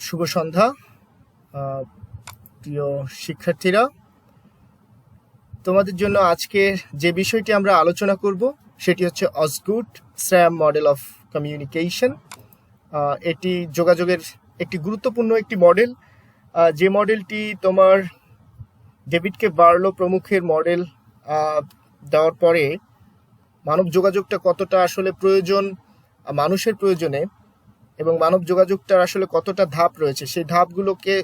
শুভ সন্ধ্যা প্রিয় শিক্ষার্থীরা। তোমাদের জন্য আজকে যে বিষয়টি আমরা আলোচনা করব সেটি হচ্ছে অসগুড স্র্যাম মডেল অফ কমিউনিকেশন। এটি যোগাযোগের একটি গুরুত্বপূর্ণ একটি মডেল, যে মডেলটি তোমার ডেভিড বার্লো প্রমুখের মডেল দেওয়ার পরে মানব যোগাযোগটা কতটা আসলে প্রয়োজন মানুষের প্রয়োজনে, এবং মানব যোগাযোগটার আসলে কতটা ধাপ রয়েছে সেই ধাপগুলোকে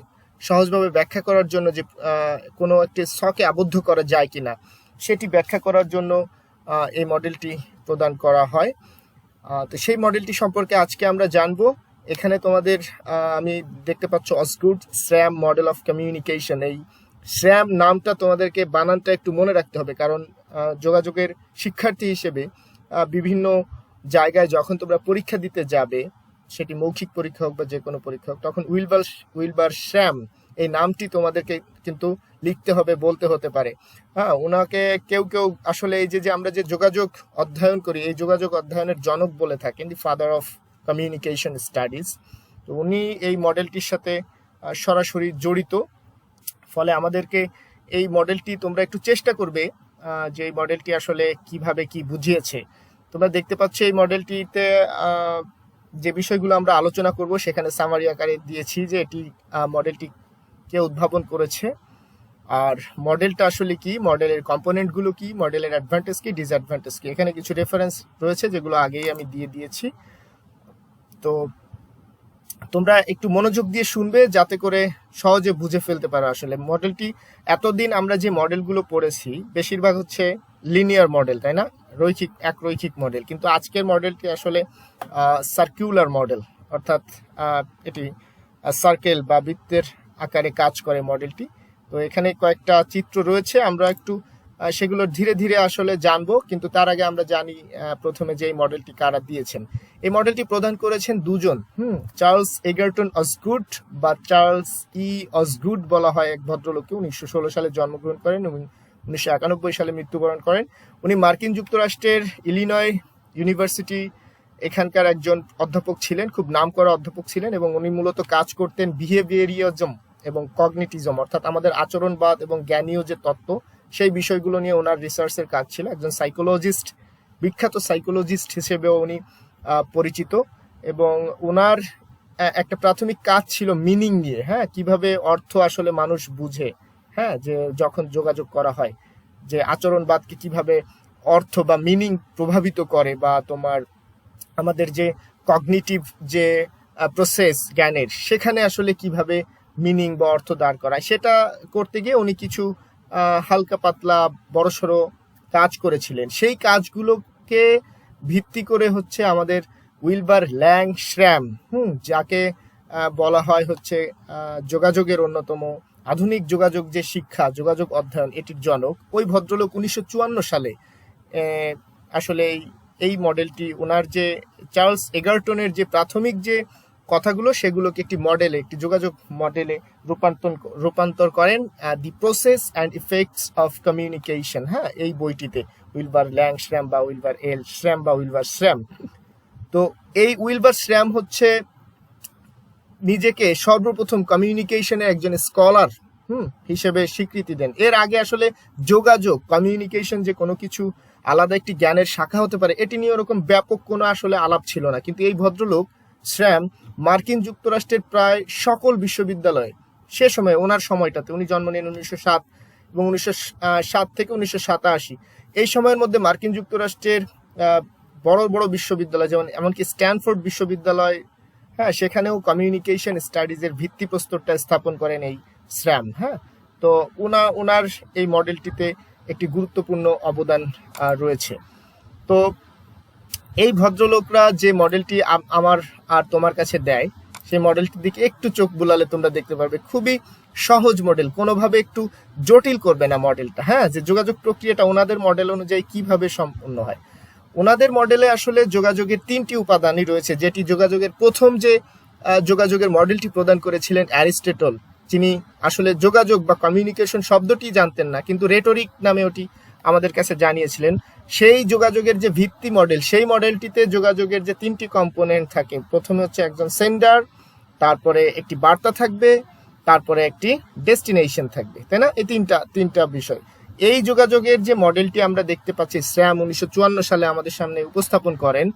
সহজভাবে ব্যাখ্যা করার জন্য যে কোনো একটি ছকে আবদ্ধ করা যায় কিনা সেটি ব্যাখ্যা করার জন্য এই মডেলটি প্রদান করা হয়। তো সেই মডেলটি সম্পর্কে আজকে আমরা জানবো। এখানে তোমাদের আমি দেখতে পাচ্ছ অসগুড স্র্যাম মডেল অফ কমিউনিকেশন। এই স্র্যাম নামটা তোমাদেরকে বানানটা একটু মনে রাখতে হবে, কারণ যোগাযোগের শিক্ষার্থী হিসেবে বিভিন্ন জায়গায় যখন তোমরা পরীক্ষা দিতে যাবে, সেটি মৌখিক পরীক্ষা হোক বা যে কোনো পরীক্ষা হোক, তখন উইলবার শ্যাম এই নামটি তোমাদেরকে কিন্তু লিখতে হবে, বলতে হতে পারে। ওনাকে কেউ কেউ আসলে এই যে আমরা যে যোগাযোগ অধ্যয়ন করি, এই যোগাযোগ অধ্যয়নের জনক বলে থাকেন, the father of communication studies. তো উনি এই মডেলটির সাথে সরাসরি জড়িত। ফলে আমাদেরকে এই মডেলটি তোমরা একটু চেষ্টা করবে যে এই মডেলটি আসলে কিভাবে কি বুঝিয়েছে। তোমরা দেখতে পাচ্ছ এই মডেলটিতে যে বিষয়গুলো আমরা আলোচনা করব সেখানে সামারি আকারে দিয়েছি যে এটি মডেলটি কে উদ্ভাবন করেছে, আর মডেলটা আসলে কি, মডেলের কম্পোনেন্টগুলো কি, মডেলের অ্যাডভান্টেজ কি, ডিসঅ্যাডভান্টেজ কি। এখানে কিছু রেফারেন্স রয়েছে যেগুলো আগেই আমি দিয়ে দিয়েছি। তো তোমরা একটু মনোযোগ দিয়ে শুনবে যাতে করে সহজে বুঝে ফেলতে পারো। আসলে মডেলটি, এতদিন আমরা যে মডেলগুলো পড়েছি বেশিরভাগ হচ্ছে লিনিয়ার মডেল, তাই না, রৈখিক মডেল, কিন্তু আজকের মডেলটি আসলে সার্কুলার মডেল, অর্থাৎ এটি সার্কেল বা বৃত্তের আকারে কাজ করে মডেলটি। তো এখানে কয়েকটা চিত্র রয়েছে, আমরা একটু সেগুলো ধীরে ধীরে আসলে জানবো, কিন্তু তার আগে আমরা জানি প্রথমে যে এই মডেলটি কারা দিয়েছেন। এই মডেলটি প্রদান করেছেন দুজন, চার্লস এগারটন অসগুড বা চার্লস অসগুড বলা হয় এক ভদ্রলোককে। 1916 সালে জন্মগ্রহণ করেন এবং 1991 সালে মৃত্যুবরণ করেন। উনি মার্কিন যুক্তরাষ্ট্রের ইলিনয় ইউনিভার্সিটি এখানকার একজন অধ্যাপক ছিলেন, খুব নামকরা অধ্যাপক ছিলেন, এবং উনি মূলত কাজ করতেন বিহেভিয়ারিজম এবং কগনিটিজম, অর্থাৎ আমাদের আচরণবাদ এবং জ্ঞানীয় যে তত্ত্ব সেই বিষয়গুলো নিয়ে ওনার রিসার্চের কাজ ছিল। একজন সাইকোলজিস্ট, বিখ্যাত সাইকোলজিস্ট হিসেবেও উনি পরিচিত, এবং ওনার একটা প্রাথমিক কাজ ছিল মিনিং নিয়ে, কিভাবে অর্থ আসলে মানুষ বুঝে, যে যখন যোগাযোগ করা হয়, যে আচরণবাদকে কিভাবে অর্থ বা মিনিং প্রভাবিত করে, বা তোমার আমাদের যে কগনিটিভ যে প্রসেস জ্ঞানের, সেখানে আসলে কিভাবে মিনিং বা অর্থ দাঁড় করায়, সেটা করতে গিয়ে উনি কিছু হালকা পাতলা বড়সড় কাজ করেছিলেন। সেই কাজগুলোকে ভিত্তি করে হচ্ছে আমাদের উইলবার ল্যাং শ্র্যাম, যাকে বলা হয় হচ্ছে যোগাযোগের অন্যতম আধুনিক যোগাযোগ যে শিক্ষা, যোগাযোগ অধ্যয়ন, এটির জনক। ওই ভদ্রলোক 1954 সালে আসলে এই মডেলটি, ওনার যে চার্লস এগারটনের যে প্রাথমিক যে কথাগুলো সেগুলোকে একটি মডেলে, একটি যোগাযোগ মডেলে রূপান্তর করেন, the process and effects of communication, এই বইটিতে, উইলবার ল্যাং শ্র্যাম বা উইলবার এল শ্র্যাম বা উইলবার শ্র্যাম। তো এই উইলবার শ্র্যাম হচ্ছে নিজেকে সর্বপ্রথম কমিউনিকেশনের একজন স্কলার হিসেবে স্বীকৃতি দেন। এর আগে আসলে যোগাযোগ, কমিউনিকেশন যে কোনো কিছু আলাদা একটি জ্ঞানের শাখা হতে পারে, এটি নিয়ে ওরকম ব্যাপক কোনো আসলে আলাপ ছিল না। কিন্তু এই ভদ্রলোক শ্র্যাম মার্কিন যুক্তরাষ্ট্রের প্রায় সকল বিশ্ববিদ্যালয়ে, সে সময় ওনার সময়টাতে, উনি জন্ম নেন 1907 এবং 1907 থেকে 1987, এই সময়ের মধ্যে মার্কিন যুক্তরাষ্ট্রের বড় বড় বিশ্ববিদ্যালয়, যেমন এমনকি স্ট্যানফোর্ড বিশ্ববিদ্যালয়, সেখানেও কমিউনিকেশন স্টাডিজের ভিত্তিপ্রস্তরটা স্থাপন করেন এই শ্র্যাম। তো ওনার এই মডেলটিতে একটি গুরুত্বপূর্ণ অবদান রয়েছে। তো এই ভদ্রলোকরা যে মডেলটি আমার আর তোমার কাছে দেয়, সেই মডেলটির দিকে একটু চোখ বুলালে তোমরা দেখতে পারবে খুবই সহজ মডেল, কোনোভাবে একটু জটিল করবে না মডেলটা। যে যোগাযোগ প্রক্রিয়াটা ওনাদের মডেল অনুযায়ী কিভাবে সম্পন্ন হয়। ওনাদের মডেলে আসলে যোগাযোগের 3টি উপাদানই রয়েছে, যেটি যোগাযোগের প্রথম যে যোগাযোগের মডেলটি প্রদান করেছিলেন অ্যারিস্টটল, যিনি আসলে যোগাযোগ বা কমিউনিকেশন শব্দটি জানতেন না, কিন্তু রেটরিক নামে ওটি আমাদের কাছে জানিয়েছিলেন। সেই যোগাযোগের যে ভিত্তি মডেল, সেই মডেলটিতে যোগাযোগের যে 3টি কম্পোনেন্ট থাকে, প্রথমে হচ্ছে একজন সেন্ডার, তারপরে একটি বার্তা থাকবে, তারপরে একটি ডেস্টিনেশন থাকবে, তাই না? এই তিনটা বিষয়। এই যোগাযোগের যে মডেলটি আমরা দেখতে পাচ্ছি স্র্যাম 1954 সালে আমাদের সামনে উপস্থাপন করেন,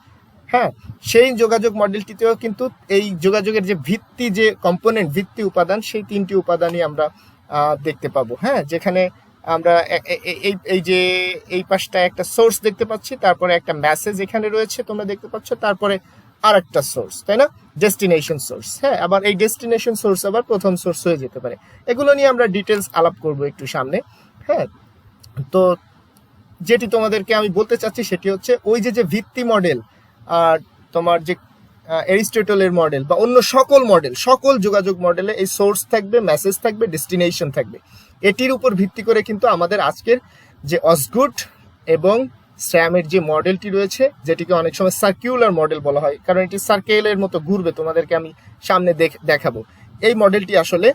হ্যাঁ, সেই যোগাযোগ মডেলটিতেও কিন্তু এই যোগাযোগের যে ভিত্তি, যে কম্পোনেন্ট, ভিত্তি উপাদান, সেই তিনটি উপাদানই আমরা দেখতে পাবো। হ্যাঁ, যেখানে আমরা এই যে এই পাশটা একটা সোর্স দেখতে পাচ্ছি, তারপরে একটা মেসেজ এখানে রয়েছে তোমরা দেখতে পাচ্ছ, তারপরে আর একটা সোর্স, তাই না? Destination source. হ্যাঁ, আবার এই ডেস্টিনেশন সোর্স আবার প্রথম সোর্স হয়ে যেতে পারে। এগুলো নিয়ে আমরা ডিটেলস আলাপ করব একটু সামনে। হ্যাঁ, তো যেটি তোমাদেরকে আমি বলতে চাচ্ছি সেটি হচ্ছে ওই যে ভিত্তি মডেল আর তোমার যে অ্যারিস্টটলের মডেল বা অন্য সকল যোগাযোগ মডেলে এই সোর্স থাকবে, মেসেজ থাকবে, ডেস্টিনেশন থাকবে। এটির উপর ভিত্তি করে কিন্তু আমাদের আজকের যে অসগুড এবং স্র্যামের যে মডেলটি রয়েছে, যেটিকে অনেক সময় সার্কিউলার মডেল বলা হয়, কারণ এটি সার্কেলের মতো ঘুরবে, তোমাদেরকে আমি সামনে দেখাবো। এই মডেলটি আসলে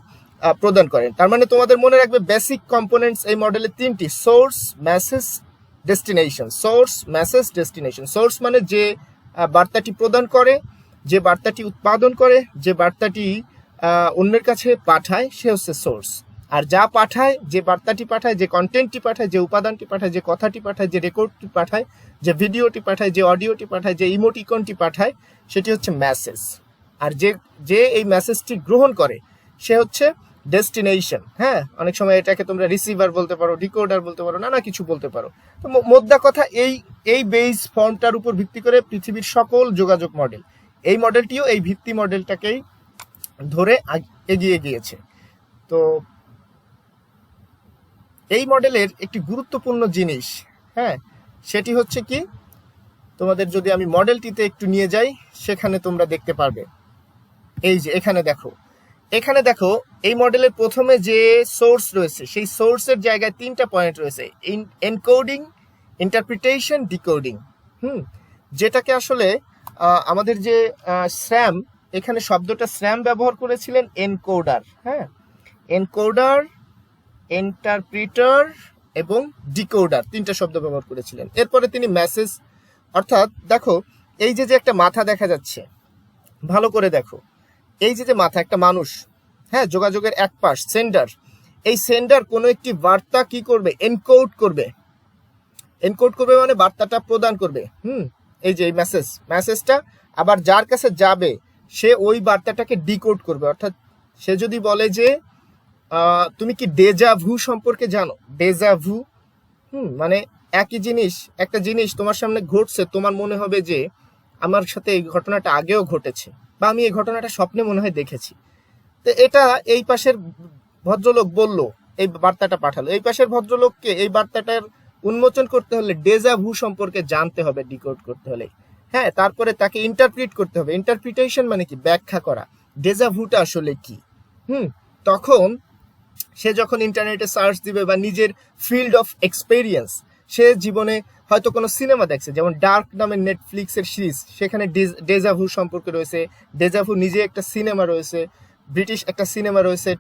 প্রদান করেন। তার মানে তোমাদের মনে রাখবে বেসিক কম্পোনেন্টস এই মডেলে তিনটি: source, message, destination. Source, message, destination. Source মানে যে বার্তাটি প্রদান করে, যে বার্তাটি উৎপাদন করে, যে বার্তাটি অন্যের কাছে পাঠায়, সে হচ্ছে সোর্স। আর যা পাঠায়, যে বার্তাটি পাঠায়, যে কন্টেন্টটি পাঠায়, যে উপাদানটি পাঠায়, যে কথাটি পাঠায়, যে রেকর্ডটি পাঠায়, যে ভিডিওটি পাঠায়, যে অডিওটি পাঠায়, যে ইমোটিকনটি পাঠায়, সেটি হচ্ছে মেসেজ। আর যে এই মেসেজটি গ্রহণ করে সে হচ্ছে ডেস্টিনেশন। হ্যাঁ, অনেক সময় এটাকে তোমরা রিসিভার বলতে পারো, ডিকোডার বলতে পারো, নানা কিছু বলতে পারো। তো মোদ্দা কথা, এই বেস ফর্মটার উপর ভিত্তি করে পৃথিবীর সকল যোগাযোগ মডেল, এই মডেলটিও এই ভিত্তি মডেলটাকেই ধরে এগিয়ে গিয়েছে। তো এই মডেলের একটি গুরুত্বপূর্ণ জিনিস, হ্যাঁ, সেটি হচ্ছে কি, তোমাদের যদি আমি মডেলটিতে একটু নিয়ে যাই, সেখানে তোমরা দেখতে পারবে। এই যে এখানে দেখো এই মডেলের প্রথমে যে সোর্স রয়েছে, সেই সোর্সের জায়গায় তিনটা পয়েন্ট রয়েছে: এনকোডিং, ইন্টারপ্রিটেশন, ডিকোডিং। যেটাকে আসলে আমাদের যে স্র্যাম, এখানে শব্দটা স্র্যাম ব্যবহার করেছিলেন এনকোডার। হ্যাঁ, এনকোডার, ইন্টারপ্রিটার এবং ডিকোডার, তিনটা শব্দ ব্যবহার করেছিলেন। এরপরে তিনি মেসেজ, অর্থাৎ দেখো এই যে একটা মাথা দেখা যাচ্ছে, ভালো করে দেখো, এই যে মাথা, একটা মানুষ, হ্যাঁ, যোগাযোগের এক পাশ সেন্ডার। এই সেন্ডার কোনো একটি বার্তা কি করবে? এনকোড করবে মানে বার্তাটা প্রদান করবে। এই যে এই মেসেজটা আবার যার কাছে যাবে, সে ওই বার্তাটাকে ডিকোড করবে। অর্থাৎ সে যদি বলে যে তুমি কি ডেজা ভু সম্পর্কে জানো? ডেজা ভু মানে একই জিনিস, একটা জিনিস তোমার সামনে ঘটছে, তোমার মনে হবে যে আমার সাথে এই ঘটনাটা আগেও ঘটেছে, বা আমি এই ঘটনাটা স্বপ্নে মনে হয় দেখেছি। তো এটা এই পাশের ভদ্রলোক বলল, এই বার্তাটা পাঠালো। এই পাশের ভদ্রলোককে এই বার্তাটার উন্মোচন করতে হলে ডেজা ভু সম্পর্কে জানতে হবে, ডিকোড করতে হলে। হ্যাঁ, তারপরে তাকে ইন্টারপ্রিট করতে হবে। ইন্টারপ্রিটেশন মানে কি? ব্যাখ্যা করা। ডেজা ভুটা আসলে কি? তখন সে যখন ইন্টারনেটে সার্চ দিবে বা নিজের ফিল্ড অফ এক্সপেরিয়েন্স, সে জীবনে হয়তো কোনো সিনেমা দেখছে, যেমন ডার্ক নামের নেটফ্লিক্সের সিরিজ, সেখানে ডেজাভু সম্পর্কে রয়েছে। ডেজাভু নিজে একটা সিনেমা রয়েছে, ব্রিটিশ একটা সিনেমা রয়েছে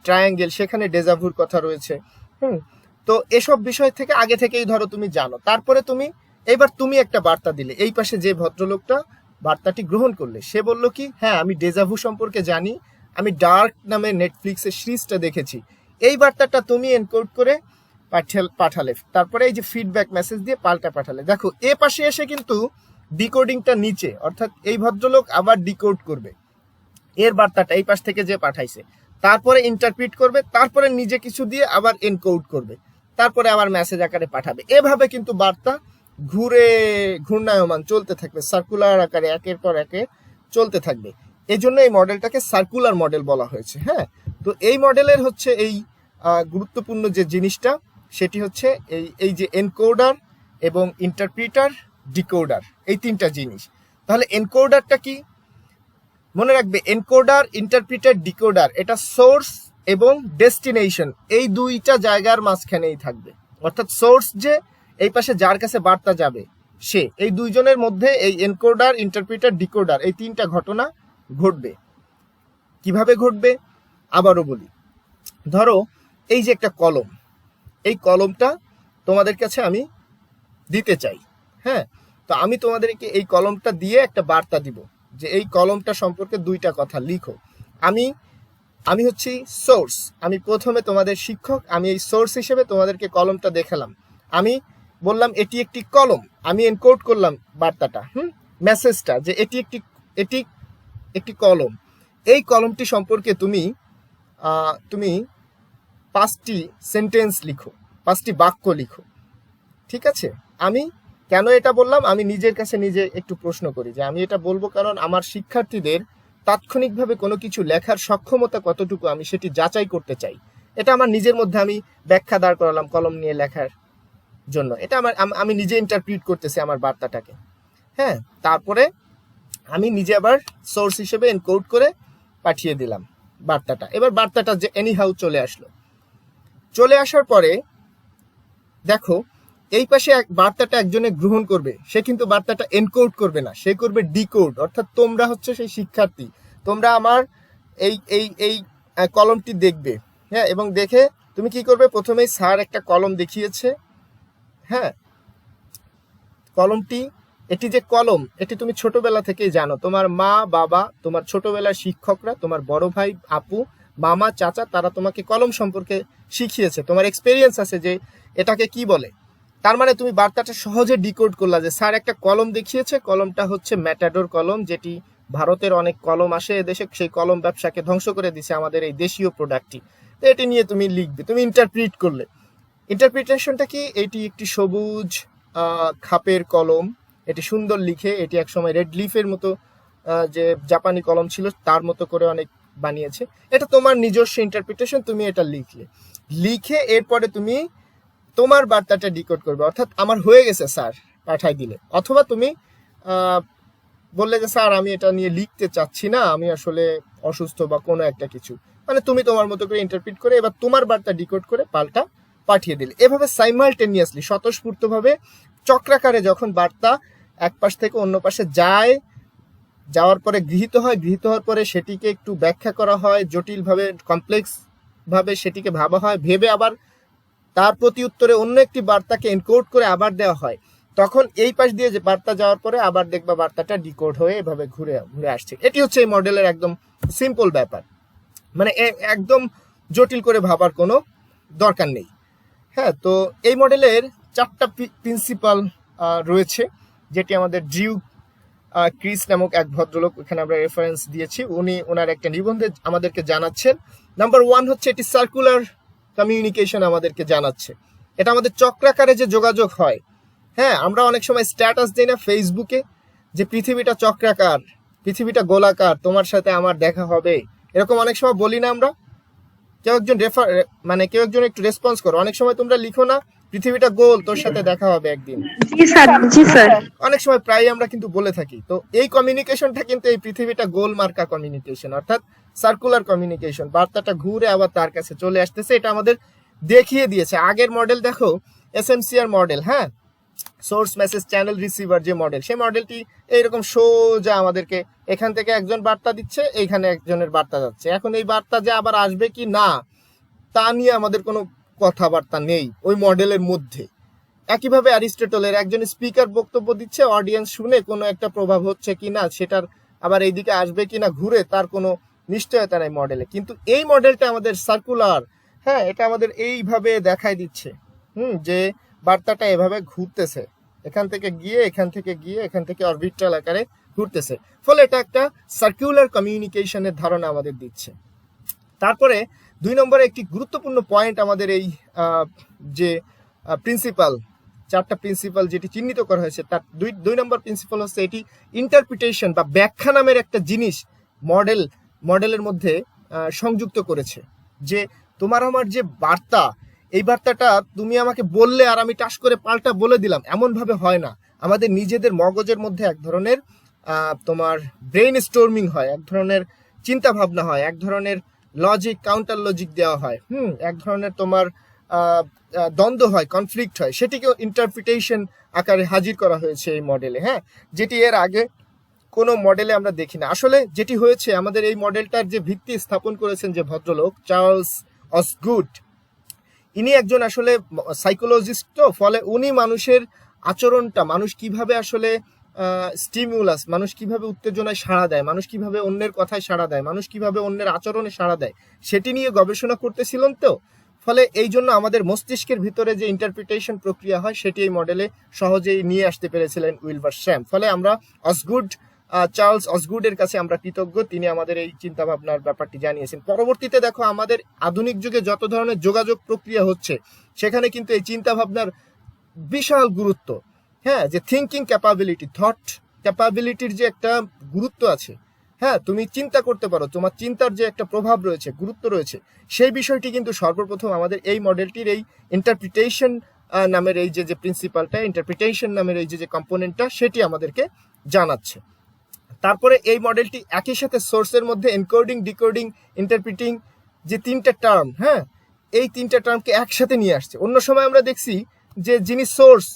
ট্রায়াঙ্গেল, সেখানে ডেজাভুর কথা রয়েছে। তো এসব বিষয় থেকে আগে থেকেই ধরো তুমি জানো। তারপরে তুমি একটা বার্তা দিলে, এই পাশে যে ভদ্রলোকটা বার্তাটি গ্রহণ করলে, সে বলল কি, হ্যাঁ আমি ডেজাভু সম্পর্কে জানি, আমি ডার্ক নামে নেটফ্লিক্সের সিরিজটা দেখেছি। এই বার্তাটা তুমি এনকোড করে পাঠালে, তারপরে এই যে ফিডব্যাক মেসেজ দিয়ে পাল্টা পাঠালে। দেখো এ পাশে এসে কিন্তু ডিকোডিংটা নিচে, অর্থাৎ এই ভদ্রলোক আবার ডিকোড করবে এর বার্তাটা এই পাশ থেকে যে পাঠাইছে, তারপরে ইন্টারপ্রিট করবে, তারপরে নিজে কিছু দিয়ে আবার এনকোড করবে, তারপরে আবার মেসেজ আকারে পাঠাবে। এভাবে কিন্তু বার্তা ঘূর্ণায়মান চলতে থাকবে, সার্কুলার আকারে একের পর একে চলতে থাকবে। এই জন্য এই মডেলটাকে সার্কুলার মডেল বলা হয়েছে। হ্যাঁ, তো এই মডেলের হচ্ছে এই গুরুত্বপূর্ণ যে জিনিসটা, সেটি হচ্ছে এই যে এনকোডার এবং ইন্টারপ্রিটার, ডিকোডার, এই তিনটা জিনিস। তাহলে এনকোডারটা কি? মনে রাখবে, এনকোডার, ইন্টারপ্রিটার, ডিকোডার, এটা সোর্স এবং ডেস্টিনেশন, এই দুইটা জায়গার মাঝখানেই থাকবে। অর্থাৎ সোর্স যে এই পাশে যার কাছে বার্তা যাবে, সে, এই দুইজনের মধ্যে এই এনকোডার, ইন্টারপ্রিটার, ডিকোডার, এই তিনটা ঘটনা ঘটবে। কিভাবে ঘটবে আবারও বলি। ধরো এই যে একটা কলম, এই কলমটা তোমাদের কাছে আমি দিতে চাই। হ্যাঁ, তো আমি তোমাদেরকে এই কলমটা দিয়ে একটা বার্তা দিব যে এই কলমটা সম্পর্কে দুইটা কথা লিখো। আমি আমি হচ্ছি সোর্স, আমি প্রথমে তোমাদের শিক্ষক, আমি এই সোর্স হিসেবে তোমাদেরকে কলমটা দেখালাম, আমি বললাম এটি একটি কলম, আমি এনকোড করলাম বার্তাটা, মেসেজটা, যে এটি একটি কলম। এই কলমটি সম্পর্কে তুমি তুমি 5টি সেন্টেন্স লিখো, 5টি বাক্য লিখো, ঠিক আছে? আমি কেন এটা বললাম, আমি নিজের কাছে নিজে একটু প্রশ্ন করি যে আমি এটা বলবো কারণ আমার শিক্ষার্থীদের তাৎক্ষণিকভাবে কোনো কিছু লেখার সক্ষমতা কতটুকু আমি সেটি যাচাই করতে চাই। এটা আমার নিজের মধ্যে আমি ব্যাখ্যা দাঁড় করালাম কলম নিয়ে লেখার জন্য, এটা আমি নিজে ইন্টারপ্রিট করতেছি আমার বার্তাটাকে। হ্যাঁ, তারপরে আমি নিজে আবার সোর্স হিসেবে এনকোড করে পাঠিয়ে দিলাম বার্তাটা। এবার বার্তাটা যে এনিহাউ চলে আসলো, চলে আসার পরে দেখো এই পাশে বার্তাটা একজনে গ্রহণ করবে, সে কিন্তু বার্তাটা এনকোড করবে না, সে করবে ডিকোড। অর্থাৎ তোমরা হচ্ছে সেই শিক্ষার্থী, তোমরা আমার এই এই এই কলমটি দেখবে, হ্যাঁ, এবং দেখে তুমি কি করবে, প্রথমেই স্যার একটা কলম দেখিয়েছে, হ্যাঁ, কলমটি, এটি যে কলম এটি তুমি ছোটবেলা থেকেই জানো, তোমার মা বাবা, তোমার ছোটবেলার শিক্ষকরা, তোমার বড় ভাই আপু মামা চাচা, তারা তোমাকে কলম সম্পর্কে শিখিয়েছে, তোমার এক্সপেরিয়েন্স আছে যে এটাকে কি বলে। তার মানে তুমি বার্তাটা সহজে ডিকোড করলা যে স্যার একটা কলম দেখিয়েছে, কলমটা হচ্ছে ম্যাটাডোর কলম, যেটি ভারতের অনেক কলম আসে এদেশে, সেই কলম ব্যবসাকে ধ্বংস করে দিছে আমাদের এই দেশীয় প্রোডাক্টটি। এটি নিয়ে তুমি লিখবে, তুমি ইন্টারপ্রিট করলে। ইন্টারপ্রিটেশনটা কি, এটি একটি সবুজ খাপের কলম, এটি সুন্দর লিখে, এটি একসময় রেড লিফের মতো যে জাপানি কলম ছিল তার মতো করে অনেক বানিয়েছে। এটা তোমার নিজস্ব ইন্টারপ্রিটেশন, তুমি এটা লিখে এরপরে তুমি তোমার বার্তাটা ডিকোড করবে। অর্থাৎ আমার হয়ে গেছে স্যার, পাঠাই দিলে। অথবা তুমি বললে যে স্যার আমি এটা নিয়ে লিখতে চাচ্ছি না, আমি আসলে অসুস্থ বা কোনো একটা কিছু, মানে তুমি তোমার মতো করে ইন্টারপ্রিট করে এবার তোমার বার্তা ডিকোড করে পাল্টা পাঠিয়ে দিলে। এভাবে সাইমালটেনিয়াসলি স্বতঃস্ফূর্তভাবে চক্রাকারে যখন বার্তা এক পাশ থেকে অন্য পাশে যায়, যাওয়ার পরে গৃহীত হয়, গৃহীত হওয়ার পরে সেটিকে একটু ব্যাখ্যা করা হয়, জটিলভাবে কমপ্লেক্স ভাবে সেটিকে ভাবা হয়, ভেবে আবার তার প্রতি উত্তরে অন্য একটি বার্তাকে এনকোড করে আবার দেওয়া হয়, তখন এই পাশ দিয়ে যে বার্তা যাওয়ার পরে আবার দেখবা বার্তাটা ডিকোড হয়ে এভাবে ঘুরে ঘুরে আসছে। এটি হচ্ছে এই মডেলের একদম সিম্পল ব্যাপার, মানে একদম জটিল করে ভাবার কোনো দরকার নেই। হ্যাঁ, তো এই মডেলের 4টা প্রিন্সিপাল রয়েছে, যেটি আমাদের ড্রিউ ক্রিস নামক এক ভদ্রলোক, এখানে আমরা রেফারেন্স দিয়েছি, উনি ওনার একটা নিবন্ধে আমাদেরকে জানাচ্ছেন। নাম্বার 1 হচ্ছে এটি সার্কুলার কমিউনিকেশন আমাদেরকে জানাচ্ছে, এটা আমাদের চক্রাকারে যে যোগাযোগ হয়। হ্যাঁ, আমরা অনেক সময় স্ট্যাটাস দিই না ফেসবুকে যে পৃথিবীটা চক্রাকার, পৃথিবীটা গোলাকার, তোমার সাথে আমার দেখা হবে, এরকম অনেক সময় বলি না আমরা? কেউ একজন একটু রেসপন্স করো। অনেক সময় তোমরা লিখো না পৃথিবীটা গোল, তোর সাথে দেখা হবে একদিন? জি স্যার, জি স্যার। অনেক সময় প্রায় আমরা কিন্তু বলে থাকি। তো এই কমিউনিকেশনটা কিন্তু এই পৃথিবীটা গোল মার্কা কমিউনিকেশন, অর্থাৎ সার্কুলার কমিউনিকেশন। বার্তাটা ঘুরে আবার তার কাছে চলে আসতেছে, এটা আমাদের দেখিয়ে দিয়েছে। আগের মডেল দেখো, এসএমসিআর মডেল, হ্যাঁ, সোর্স মেসেজ চ্যানেল রিসিভার যে মডেল, সেই মডেলটি এইরকম সোজা আমাদেরকে এখান থেকে একজন বার্তা দিচ্ছে, এইখানে একজনের বার্তা যাচ্ছে। এখন এই বার্তা যে আবার আসবে কি না তা নিয়ে আমাদের কোনো কথাবার্তা নেই ওই মডেলের মধ্যে। একইভাবে অ্যারিস্টটলের একজন স্পিকার বক্তব্য দিচ্ছে, অডিয়েন্স শুনে কোনো একটা প্রভাব হচ্ছে কি না, সেটার আবার এইদিকে আসবে কি না ঘুরে, তার কোনো নিশ্চয়তা নেই মডেলে। কিন্তু এই মডেলটা আমাদের সার্কুলার, হ্যাঁ, এটা আমাদের এইভাবে দেখাই দিচ্ছে যে বার্তাটা এভাবে ঘুরতেছে, এখান থেকে গিয়ে এখান থেকে গিয়ে এখান থেকে অরবিটাল আকারে ঘুরতেছে, ফলে এটা একটা সার্কুলার কমিউনিকেশনের ধারণা আমাদের দিচ্ছে। তারপরে 2 নম্বরে একটি গুরুত্বপূর্ণ পয়েন্ট আমাদের এই যে প্রিন্সিপাল, 4টা প্রিন্সিপাল যেটি চিহ্নিত করা হয়েছে, তার 2 নম্বর প্রিন্সিপাল হচ্ছে এটি ইন্টারপ্রিটেশন বা ব্যাখ্যা নামের একটা জিনিস মডেলের মধ্যে সংযুক্ত করেছে। যে তোমার আমার যে বার্তা, এই বার্তাটা তুমি আমাকে বললে আর আমি টাস করে পাল্টা বলে দিলাম, এমন ভাবে হয় না। আমাদের নিজেদের মগজের মধ্যে এক ধরনের তোমার ব্রেইন স্টর্মিং হয়, এক ধরনের চিন্তা ভাবনা হয়, এক ধরনের লজিক কাউন্টার লজিক দেওয়া হয়, এক ধরনের তোমার দ্বন্দ্ব হয়, কনফ্লিক্ট হয়, সেটিকে ইন্টারপ্রিটেশন আকারে হাজির করা হয়েছে এই মডেলে। হ্যাঁ, যেটি এর আগে কোনো মডেলে আমরা দেখি না। আসলে যেটি হয়েছে, আমাদের এই মডেলটার যে ভিত্তি স্থাপন করেছেন যে ভদ্রলোক চার্লস অসগুড, ইনি একজন আসলে সাইকোলজিস্ট, তো ফলে উনি মানুষের আচরণটা, মানুষ কিভাবে আসলে স্টিমুলাস, মানুষ কিভাবে উত্তেজনায় সাড়া দেয়, মানুষ কিভাবে অন্যের কথায় সাড়া দেয়, মানুষ কিভাবে অন্যের আচরণে সাড়া দেয়, সেটি নিয়ে গবেষণা করতেছিলেন। তো ফলে এই জন্য আমাদের মস্তিষ্কের ভিতরে যে ইন্টারপ্রিটেশন প্রক্রিয়া হয় সেটি এই মডেলে সহজেই নিয়ে আসতে পেরেছিলেন উইলবার শ্যাম। ফলে আমরা অসগুড, চার্লস অসগুডের কাছে আমরা কৃতজ্ঞ, তিনি আমাদের এই চিন্তা ভাবনার ব্যাপারটি জানিয়েছেন। পরবর্তীতে দেখো আমাদের আধুনিক যুগে যত ধরনের যোগাযোগ প্রক্রিয়া হচ্ছে সেখানে কিন্তু এই চিন্তা ভাবনার বিশাল গুরুত্ব। হ্যাঁ, যে থিঙ্কিং ক্যাপাবিলিটি, থট ক্যাপাবিলিটির যে একটা গুরুত্ব আছে, হ্যাঁ তুমি চিন্তা করতে পারো, তোমার চিন্তার যে একটা প্রভাব রয়েছে, গুরুত্ব রয়েছে, সেই বিষয়টি কিন্তু সর্বপ্রথম আমাদের এই মডেলটির এই ইন্টারপ্রিটেশন নামের এই যে প্রিন্সিপালটা, ইন্টারপ্রিটেশন নামের এই যে কম্পোনেন্টটা, সেটি আমাদেরকে জানাচ্ছে। তারপরে এই মডেলটি একই সাথে সোর্সের মধ্যে এনকোডিং, ডিকোডিং, ইন্টারপ্রিটিং যে তিনটা টার্ম, হ্যাঁ এই তিনটা টার্মকে একসাথে নিয়ে আসছে। অন্য সময় আমরা দেখছি যে যিনি সোর্স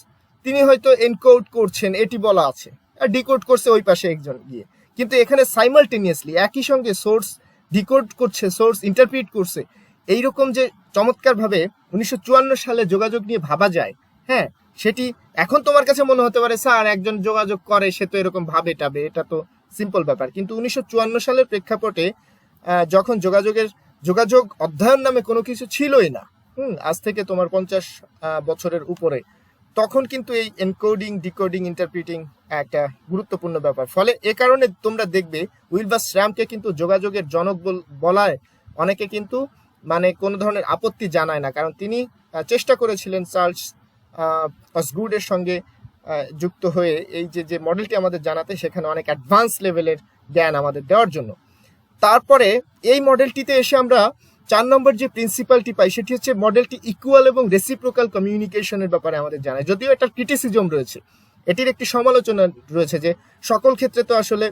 তিনি হয়তো এনকোড করছেন এটি বলা আছে, আর ডিকোড করছে ওই পাশে একজন গিয়ে, কিন্তু এখানে সাইমালটেনিয়াসলি একই সঙ্গে সোর্স ডিকোড করছে, সোর্স ইন্টারপ্রিট করছে। এইরকম যে চমৎকারভাবে 1954 সালে যোগাযোগ নিয়ে ভাবা যায়, হ্যাঁ সেটি এখন তোমার কাছে মনে হতে পারে স্যার একজন যোগাযোগ করে সে তো এরকম ভাবে টাবে, এটা তো সিম্পল ব্যাপার। কিন্তু 1954 সালের প্রেক্ষাপটে যখন যোগাযোগ অধ্যয়ন নামে কোনো কিছু ছিলই না, আজ থেকে তোমার 50 বছরের উপরে, তখন কিন্তু এই এনকোডিং, ডিকোডিং, ইন্টারপ্রিটিং একটা গুরুত্বপূর্ণ ব্যাপার। ফলে এ কারণে তোমরা দেখবে উইলবার শ্যামকে কিন্তু যোগাযোগের জনক বলায় অনেকে কিন্তু মানে কোনো ধরনের আপত্তি জানায় না, কারণ তিনি চেষ্টা করেছিলেন চার্লস অসগুডের সঙ্গে যুক্ত হয়ে এই যে মডেলটি আমাদের জানাতে, সেখানে অনেক অ্যাডভান্স লেভেলের জ্ঞান আমাদের দেওয়ার জন্য। তারপরে এই মডেলটিতে এসে আমরা 4 নম্বর যে প্রিন্সিপালটি পাই সেটি হচ্ছে মডেলটি ইকুয়াল এবং রেসিপ্রোকাল কমিউনিকেশনের ব্যাপারে আমাদের জানায়। যদিও এটার ক্রিটিসিজম রয়েছে, এটির একটি সমালোচনা রয়েছে যে সকল ক্ষেত্রে তো আসলে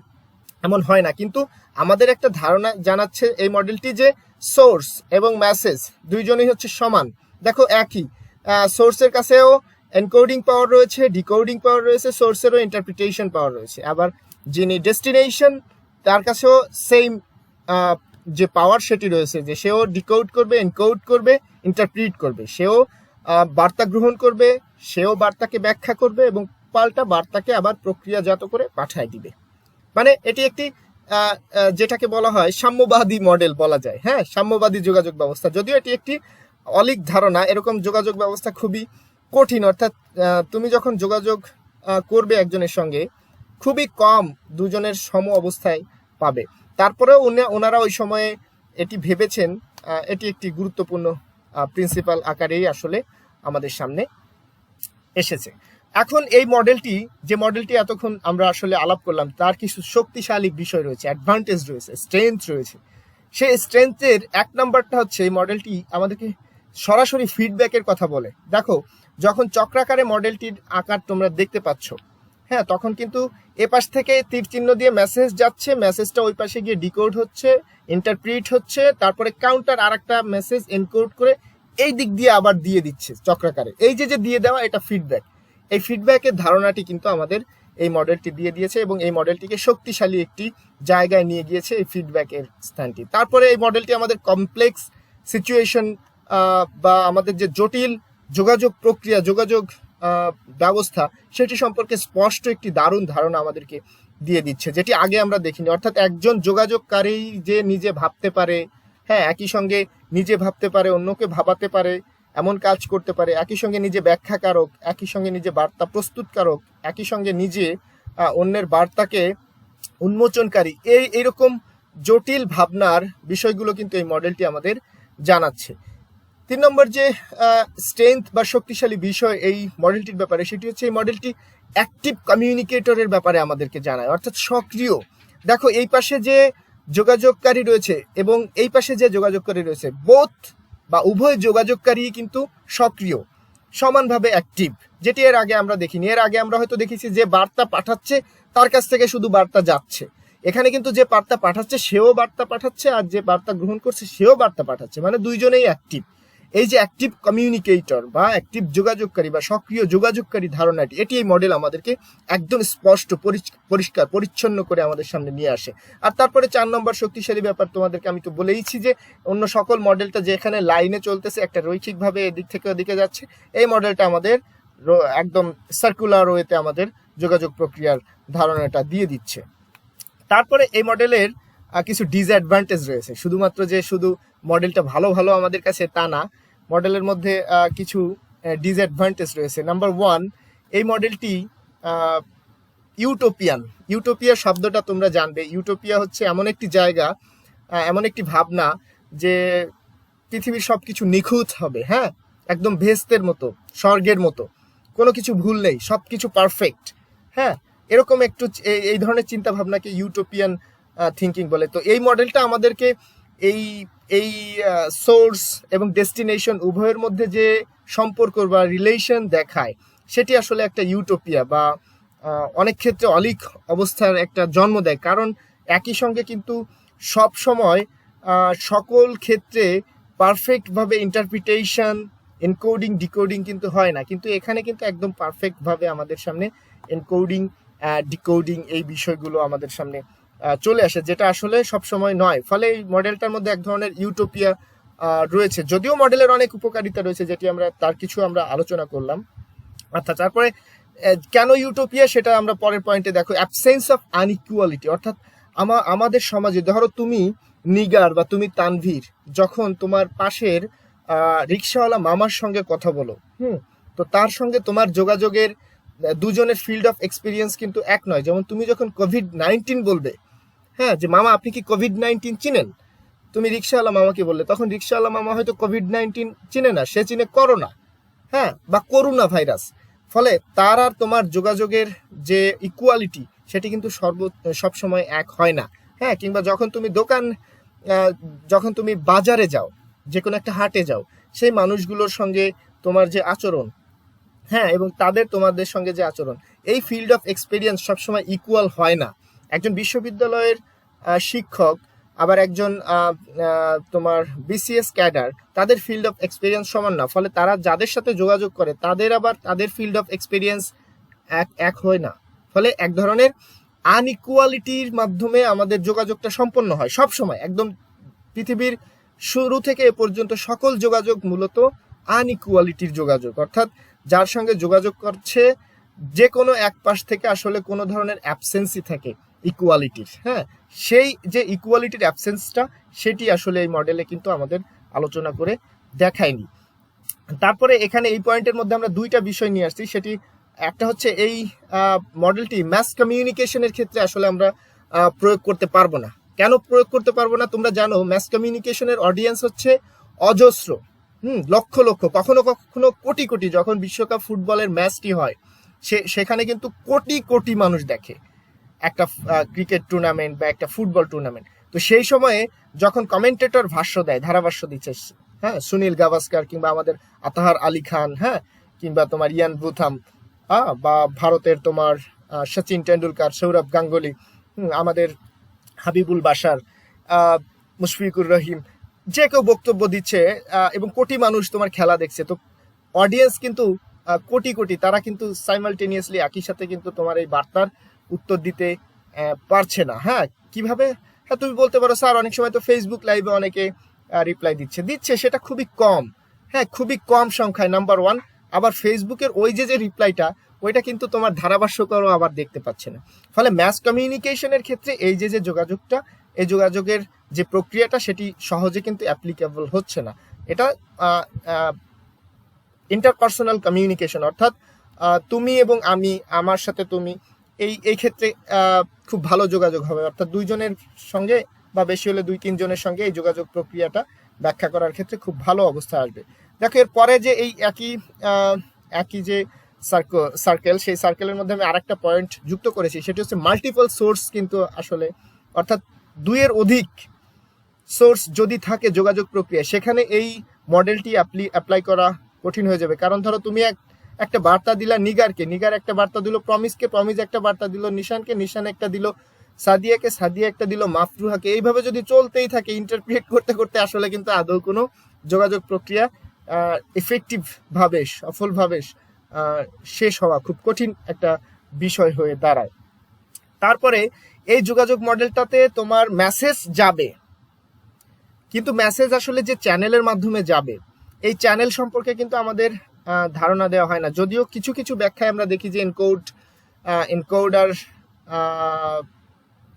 এমন হয় না, কিন্তু আমাদের একটা ধারণা জানাচ্ছে এই মডেলটি যে সোর্স এবং মেসেজ দুইজনই হচ্ছে সমান। দেখো একই সোর্সের কাছেও এনকোডিং পাওয়ার রয়েছে, ডিকোডিং পাওয়ার রয়েছে, সোর্সেরও ইন্টারপ্রিটেশন পাওয়ার রয়েছে, আবার যিনি ডেস্টিনেশন তার কাছেও সেম যে পাওয়ার সেটি রয়েছে, যে সেও ডিকোড করবে, এনকোড করবে, ইন্টারপ্রিট করবে, সেও বার্তা গ্রহণ করবে, সেও বার্তাকে ব্যাখ্যা করবে এবং পাল্টা বার্তাকে আবার প্রক্রিয়াজাত করে পাঠায় দিবে। মানে এটি একটি যেটাকে বলা হয় সাম্যবাদী মডেল বলা যায়, হ্যাঁ সাম্যবাদী যোগাযোগ ব্যবস্থা। যদিও এটি একটি অলিক ধারণা, এরকম যোগাযোগ ব্যবস্থা খুবই কঠিন, অর্থাৎ তুমি যখন যোগাযোগ করবে একজনের সঙ্গে খুবই কম দুজনের সম অবস্থায় পাবে। তারপরেও ওনারা ওই সময়ে এটি ভেবেছেন, এটি একটি গুরুত্বপূর্ণ প্রিন্সিপাল আকারেই আসলে আমাদের সামনে এসেছে। এখন এই মডেলটি, যে মডেলটি এতক্ষণ আমরা আসলে আলাপ করলাম, তার কিছু শক্তিশালী বিষয় রয়েছে, অ্যাডভান্টেজ রয়েছে, স্ট্রেংথ রয়েছে। সেই স্ট্রেংথের 1 নম্বরটা হচ্ছে এই মডেলটি আমাদেরকে সরাসরি ফিডব্যাকের কথা বলে। দেখো যখন চক্রাকারে মডেলটির আকার তোমরা দেখতে পাচ্ছ, হ্যাঁ তখন কিন্তু এ পাশ থেকে তীর চিহ্ন দিয়ে মেসেজ যাচ্ছে, মেসেজটা ওই পাশে গিয়ে ডিকোড হচ্ছে, ইন্টারপ্রিট হচ্ছে, তারপরে কাউন্টার আর একটা মেসেজ এনকোড করে এই দিক দিয়ে আবার দিয়ে দিচ্ছে চক্রাকারে। এই যে দিয়ে দেওয়া, এটা ফিডব্যাক। এই ফিডব্যাকের ধারণাটি কিন্তু আমাদের এই মডেলটি দিয়ে দিয়েছে এবং এই মডেলটিকে শক্তিশালী একটি জায়গায় নিয়ে গিয়েছে এই ফিডব্যাকের স্থানটি। তারপরে এই মডেলটি আমাদের কমপ্লেক্স সিচুয়েশন বা আমাদের যে জটিল যোগাযোগ প্রক্রিয়া, যোগাযোগ ব্যবস্থা, সেটি সম্পর্কে স্পষ্ট একটি দারুণ ধারণা আমাদেরকে দিয়ে দিচ্ছে, যেটি আগে আমরা দেখিনি। অর্থাৎ একজন যোগাযোগকারী যে নিজে ভাবতে পারে, হ্যাঁ একই সঙ্গে নিজে ভাবতে পারে, অন্যকে ভাবাতে পারে, এমন কাজ করতে পারে, একই সঙ্গে নিজে ব্যাখ্যাকারক, একই সঙ্গে নিজে বার্তা প্রস্তুতকারক, একই সঙ্গে নিজে অন্যের বার্তাকে উন্মোচনকারী, এইরকম জটিল ভাবনার বিষয়গুলো কিন্তু এই মডেলটি আমাদের জানাচ্ছে। 3 নম্বর যে স্ট্রেংথ বা শক্তিশালী বিষয় এই মডেলটির ব্যাপারে, সেটি হচ্ছে এই মডেলটি অ্যাক্টিভ কমিউনিকেটরের ব্যাপারে আমাদেরকে জানায়, অর্থাৎ সক্রিয়। দেখো এই পাশে যে যোগাযোগকারী রয়েছে এবং এই পাশে যে যোগাযোগকারী রয়েছে, বোথ বা উভয় যোগাযোগকারী কিন্তু সক্রিয়, সমানভাবে অ্যাক্টিভ, যেটি এর আগে আমরা দেখিনি। এর আগে আমরা হয়তো দেখেছি যে বার্তা পাঠাচ্ছে তার কাছ থেকে শুধু বার্তা যাচ্ছে, এখানে কিন্তু যে বার্তা পাঠাচ্ছে সেও বার্তা পাঠাচ্ছে, আর যে বার্তা গ্রহণ করছে সেও বার্তা পাঠাচ্ছে, মানে দুইজনেই অ্যাক্টিভ। এই যে অ্যাক্টিভ কমিউনিকেটর বা অ্যাক্টিভ যোগাযোগকারী বা সক্রিয় যোগাযোগকারী ধারণাটি, এটি এই মডেল আমাদেরকে একদম স্পষ্ট, পরিষ্কার পরিচ্ছন্ন করে আমাদের সামনে নিয়ে আসে। আর তারপরে 4 নম্বর শক্তিশালী ব্যাপার তোমাদেরকে আমি তো বলেইছি যে অন্য সকল মডেলটা যেখানে লাইনে চলতেছে, একটা রৈখিকভাবে এদিক থেকে ওদিকে যাচ্ছে, এই মডেলটা আমাদের একদম সার্কুলার ওয়েতে আমাদের যোগাযোগ প্রক্রিয়ার ধারণাটা দিয়ে দিচ্ছে। তারপরে এই মডেলের কিছু ডিসঅ্যাডভান্টেজ রয়েছে, শুধুমাত্র যে শুধু মডেলটা ভালো ভালো আমাদের কাছে তা না, মডেলের মধ্যে কিছু ডিসঅ্যাডভান্টেজ রয়েছে। নাম্বার ওয়ান, এই মডেলটি ইউটোপিয়া শব্দটা তোমরা জানবে। ইউটোপিয়া হচ্ছে এমন একটি জায়গা, এমন একটি ভাবনা যে পৃথিবীর সব কিছু নিখুঁত হবে, হ্যাঁ, একদম ভেস্তের মতো, স্বর্গের মতো, কোনো কিছু ভুল নেই, সব কিছু পারফেক্ট, হ্যাঁ, এরকম একটু এই ধরনের চিন্তা ভাবনাকে ইউটোপিয়ান থিঙ্কিং বলে। তো এই মডেলটা আমাদেরকে এই এই সোর্স এবং ডেস্টিনেশন উভয়ের মধ্যে যে সম্পর্ক বা রিলেশন দেখায়, সেটি আসলে একটা ইউটোপিয়া বা অনেক ক্ষেত্রে অলীক অবস্থার একটা জন্ম দেয়। কারণ একই সঙ্গে কিন্তু সব সময় সকল ক্ষেত্রে পারফেক্টভাবে ইন্টারপ্রিটেশন, এনকোডিং, ডিকোডিং কিন্তু হয় না, কিন্তু এখানে কিন্তু একদম পারফেক্টভাবে আমাদের সামনে এনকোডিং, ডিকোডিং এই বিষয়গুলো আমাদের সামনে চলে আসে, যেটা আসলে সব সময় নয়। ফলে এই মডেলটার মধ্যে এক ধরনের ইউটোপিয়া রয়েছে, যদিও মডেলের অনেক উপকারিতা রয়েছে, যেটি আমরা তার কিছু আমরা আলোচনা করলাম। অর্থাৎ তারপরে কেন ইউটোপিয়া সেটা আমরা পরের পয়েন্টে দেখো। অ্যাবসেন্স অফ আনইকুয়ালিটি, অর্থাৎ আমাদের সমাজে ধরো তুমি নিগার বা তুমি তানভীর, যখন তোমার পাশের রিক্সাওয়ালা মামার সঙ্গে কথা বলো, তো তার সঙ্গে তোমার যোগাযোগের দুজনের ফিল্ড অফ এক্সপিরিয়েন্স কিন্তু এক নয়। যেমন তুমি যখন কোভিড-19 বলবে, হ্যাঁ, যে মামা আপনি কি কোভিড-19 চিনেন, তুমি রিক্সাওয়ালা মামাকে বললে, তখন রিক্সাওয়ালা মামা হয়তো কোভিড-19 চিনে না, সে চিনে করোনা, হ্যাঁ, বা করোনা ভাইরাস। ফলে তার আর তোমার যোগাযোগের যে ইকুয়ালিটি সেটি কিন্তু সবসময় এক হয় না, হ্যাঁ। কিংবা যখন তুমি যখন তুমি বাজারে যাও, যে কোনো একটা হাটে যাও, সেই মানুষগুলোর সঙ্গে তোমার যে আচরণ, হ্যাঁ, এবং তোমাদের সঙ্গে যে আচরণ, এই ফিল্ড অফ এক্সপিরিয়েন্স সবসময় ইকুয়াল হয় না। একজন বিশ্ববিদ্যালয়ের শিক্ষক আবার একজন তোমার বিসিএস ক্যাডার, তাদের ফিল্ড অফ এক্সপিরিয়েন্স সমান না। ফলে তারা যাদের সাথে যোগাযোগ করে তাদের ফিল্ড অফ এক্সপিরিয়েন্স এক হয় না। ফলে এক ধরনের আনইকুয়ালিটির মাধ্যমে আমাদের যোগাযোগটা সম্পন্ন হয় সব সময়। একদম পৃথিবীর শুরু থেকে এ পর্যন্ত সকল যোগাযোগ মূলত আনইকুয়ালিটির যোগাযোগ, অর্থাৎ যার সঙ্গে যোগাযোগ করছে যে কোনো এক পাশ থেকে আসলে কোনো ধরনের অ্যাবসেন্সই থাকে ইকুয়ালিটির, হ্যাঁ। সেই যে ইকুয়ালিটির অ্যাবসেন্সটা, সেটি আসলে এই মডেলে কিন্তু আমাদের আলোচনা করে দেখায়নি। তারপরে এখানে এই পয়েন্টের মধ্যে আমরা দুইটা বিষয় নিয়ে আসছি। সেটি একটা হচ্ছে এই মডেলটি ম্যাস কমিউনিকেশনের ক্ষেত্রে আসলে আমরা প্রয়োগ করতে পারবো না। কেন প্রয়োগ করতে পারবো না? তোমরা জানো ম্যাস কমিউনিকেশনের অডিয়েন্স হচ্ছে অজস্র, লক্ষ লক্ষ, কখনো কখনো কোটি কোটি। যখন বিশ্বকাপ ফুটবলের ম্যাচটি হয়, সেখানে কিন্তু কোটি কোটি মানুষ দেখে একটা ক্রিকেট টুর্নামেন্ট বা একটা ফুটবল টুর্নামেন্ট। তো সেই সময়ে যখন কমেন্টেটর ভাষ্য দেয়, ধারাভাষ্য দিচ্ছে, হ্যাঁ, সুনীল গাভাস্কার কিংবা আমাদের আতাহার আলী খান, হ্যাঁ, কিংবা তোমার ইয়ান বুথাম, বা ভারতের তোমার সচিন টেন্ডুলকার, সৌরভ গাঙ্গুলি, আমাদের হাবিবুল বাশার, মুশফিকুর রহিম, যে কেউ বক্তব্য দিচ্ছে এবং কোটি মানুষ তোমার খেলা দেখছে। তো অডিয়েন্স কিন্তু কোটি কোটি, তারা কিন্তু সাইমালটেনিয়াসলি একই সাথে কিন্তু তোমার এই বার্তার উত্তর দিতে পারছে না। হ্যাঁ, কিভাবে? হ্যাঁ, তুমি বলতে পারো স্যার অনেক সময় তো ফেসবুক লাইভে অনেকে রিপ্লাই দিচ্ছে, সেটা খুবই কম, হ্যাঁ, খুবই কম সংখ্যায়, নাম্বার ওয়ান। আবার ফেসবুকের ওই যে রিপ্লাইটা, ওইটা কিন্তু তোমার ধারাভাষ্যকরও আবার দেখতে পাচ্ছে না। ফলে ম্যাস কমিউনিকেশনের ক্ষেত্রে এই যে যোগাযোগটা, এই যোগাযোগের যে প্রক্রিয়াটা, সেটি সহজে কিন্তু অ্যাপ্লিকেবল হচ্ছে না। এটা ইন্টারপার্সোনাল কমিউনিকেশন, অর্থাৎ তুমি এবং আমি, আমার সাথে তুমি, এই ক্ষেত্রে খুব ভালো যোগাযোগ হবে। অর্থাৎ দুইজনের সঙ্গে বা বেশি হলে 2-3 জনের সঙ্গে এই যোগাযোগ প্রক্রিয়াটা ব্যাখ্যা করার ক্ষেত্রে খুব ভালো অবস্থা আসবে। দেখো এর পরে যে এই একই যে সার্কেল, সেই সার্কেলের মধ্যে আমি আরেকটা পয়েন্ট যুক্ত করেছি, সেটি হচ্ছে মাল্টিপল সোর্স। কিন্তু আসলে অর্থাৎ 2-এর অধিক সোর্স যদি থাকে যোগাযোগ প্রক্রিয়া, সেখানে এই মডেলটি অ্যাপ্লাই করা কঠিন হয়ে যাবে। কারণ ধরো তুমি একটা বার্তা দিলা নিগারকে, নিগার একটা বার্তা দিল প্রমিসকে, প্রমিস একটা বার্তা দিল নিশানকে, নিশান একটা দিল সাদিয়াকে, সাদিয়া একটা দিল মাফরুহাকে। এইভাবে যদি চলতেই থাকে, ইন্টারপ্রিট করতে করতে আসলে কিন্তু আদৌ কোনো যোগাযোগ প্রক্রিয়া এফেক্টিভ ভাবে, সফলভাবে শেষ হওয়া খুব কঠিন একটা বিষয় হয়ে দাঁড়ায়। তারপরে এই যোগাযোগ মডেলটাতে তোমার মেসেজ যাবে, কিন্তু মেসেজ আসলে যে চ্যানেলের মাধ্যমে যাবে, এই চ্যানেল সম্পর্কে কিন্তু আমাদের ধারণা দেওয়া হয় না। যদিও কিছু কিছু ব্যাখ্যায় আমরা দেখি যে এনকোডার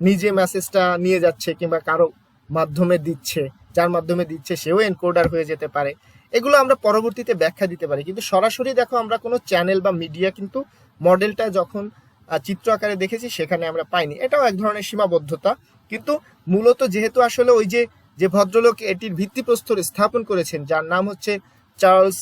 নিজে মেসেজটা নিয়ে যাচ্ছে কিংবা কারো মাধ্যমে দিচ্ছে, যার মাধ্যমে দিচ্ছে সেও এনকোডার হয়ে যেতে পারে। এগুলো আমরা পরবর্তীতে ব্যাখ্যা দিতে পারি, কিন্তু সরাসরি দেখো আমরা কোনো চ্যানেল বা মিডিয়া কিন্তু মডেলটা যখন চিত্র আকারে দেখেছি সেখানে আমরা পাইনি। এটাও এক ধরনের সীমাবদ্ধতা, কিন্তু মূলত যেহেতু আসলে ওই যে ভদ্রলোক এটির ভিত্তিপ্রস্তর স্থাপন করেছেন, যার নাম হচ্ছে চার্লস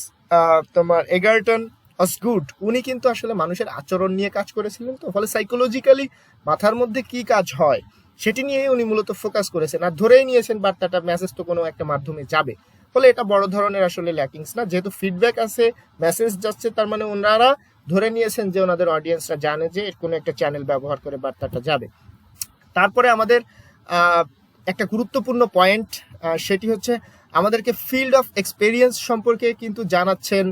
তোমার এগারটন অসগুড, উনি কিন্তু আসলে মানুষের আচরণ নিয়ে কাজ করেছিলেন, তো ফলে সাইকোলজিক্যালি মাথার মধ্যে কি কাজ হয় সেটি নিয়ে উনি মূলত ফোকাস করেছেন, আর ধরেই নিয়েছেন বার্তাটা মেসেজ তো কোনো একটা মাধ্যমে যাবে। ফলে এটা বড় ধরনের আসলে ল্যাকিংস না, যেহেতু ফিডব্যাক আছে, মেসেজ যাচ্ছে, তার মানে ওনারা ধরে নিয়েছেন যে ওনাদের অডিয়েন্সরা জানে যে এর কোনো একটা চ্যানেল ব্যবহার করে বার্তাটা যাবে। তারপরে আমাদের একটা গুরুত্বপূর্ণ পয়েন্ট, সেটি হচ্ছে আমাদেরকে ফিল্ড অফ এক্সপেরিয়েন্স সম্পর্কে কিন্তু জানাচ্ছেন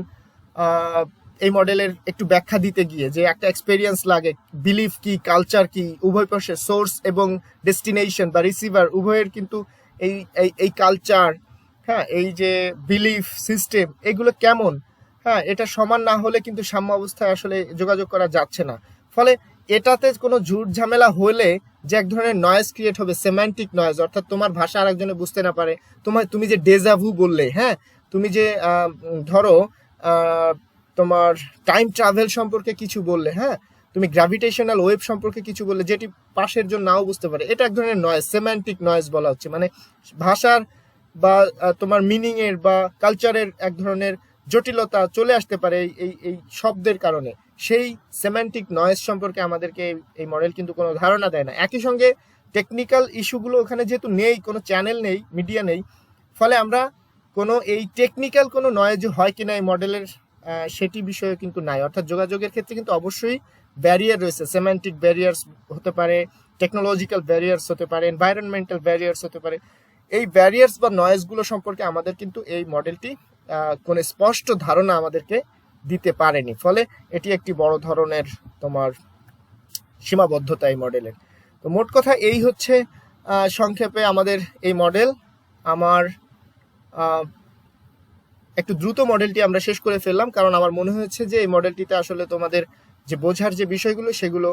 এই মডেলের একটু ব্যাখ্যা দিতে গিয়ে, যে একটা এক্সপেরিয়েন্স লাগে, বিলিফ কি, কালচার কি, উভয় পাশে সোর্স এবং ডেস্টিনেশন বা রিসিভার উভয়ের কিন্তু এই এই কালচার, হ্যাঁ, এই যে বিলিফ সিস্টেম এগুলো কেমন, হ্যাঁ, এটা সমান না হলে কিন্তু সাম্য অবস্থায় আসলে যোগাযোগ করা যাচ্ছে না। ফলে এটাতে কোনো ঝুট ঝামেলা হলে যে এক ধরনের নয়েজ ক্রিয়েট হবে, সেমান্টিক নয়েজ, অর্থাৎ তোমার ভাষা আরেকজনে বুঝতে না পারে, তুমি যে ডেজাভু বললে, হ্যাঁ, তুমি যে ধরো তোমার টাইম ট্রাভেল সম্পর্কে কিছু বললে, হ্যাঁ, তুমি গ্র্যাভিটেশনাল ওয়েভ সম্পর্কে কিছু বললে যেটি পাশের জন নাও বুঝতে পারে, এটা এক ধরনের নয়েজ, সেমান্টিক নয়েজ বলা হচ্ছে। মানে ভাষার বা তোমার মিনিং এর বা কালচারের এক ধরনের জটিলতা চলে আসতে পারে এই শব্দের কারণে। সেই সেমান্টিক নয়েজ সম্পর্কে আমাদেরকে এই মডেল কিন্তু কোনো ধারণা দেয় না। একই সঙ্গে টেকনিক্যাল ইস্যুগুলো ওখানে যেহেতু নেই, কোনো চ্যানেল নেই, মিডিয়া নেই, ফলে আমরা কোনো এই টেকনিক্যাল কোনো নয়েজ হয় কিনা এই মডেলের সেটি বিষয়ে কিন্তু নাই। অর্থাৎ যোগাযোগের ক্ষেত্রে কিন্তু অবশ্যই ব্যারিয়ার রয়েছে, সেমান্টিক ব্যারিয়ার্স হতে পারে, টেকনোলজিক্যাল ব্যারিয়ার্স হতে পারে, এনভায়রনমেন্টাল ব্যারিয়ার্স হতে পারে। এই ব্যারিয়ার্স বা নয়েজগুলো সম্পর্কে আমাদের কিন্তু এই মডেলটি কোনো স্পষ্ট ধারণা আমাদেরকে দিতে পারেনি। ফলে এটি একটি বড় ধরনের তোমার সীমাবদ্ধতা এই মডেলের। তো মোট কথা এই হচ্ছে সংক্ষেপে আমাদের এই মডেল। আমার একটু দ্রুত মডেলটি আমরা শেষ করে ফেললাম, কারণ আমার মনে হয়েছে যে এই মডেলটিতে আসলে তোমাদের যে বোঝার যে বিষয়গুলো সেগুলো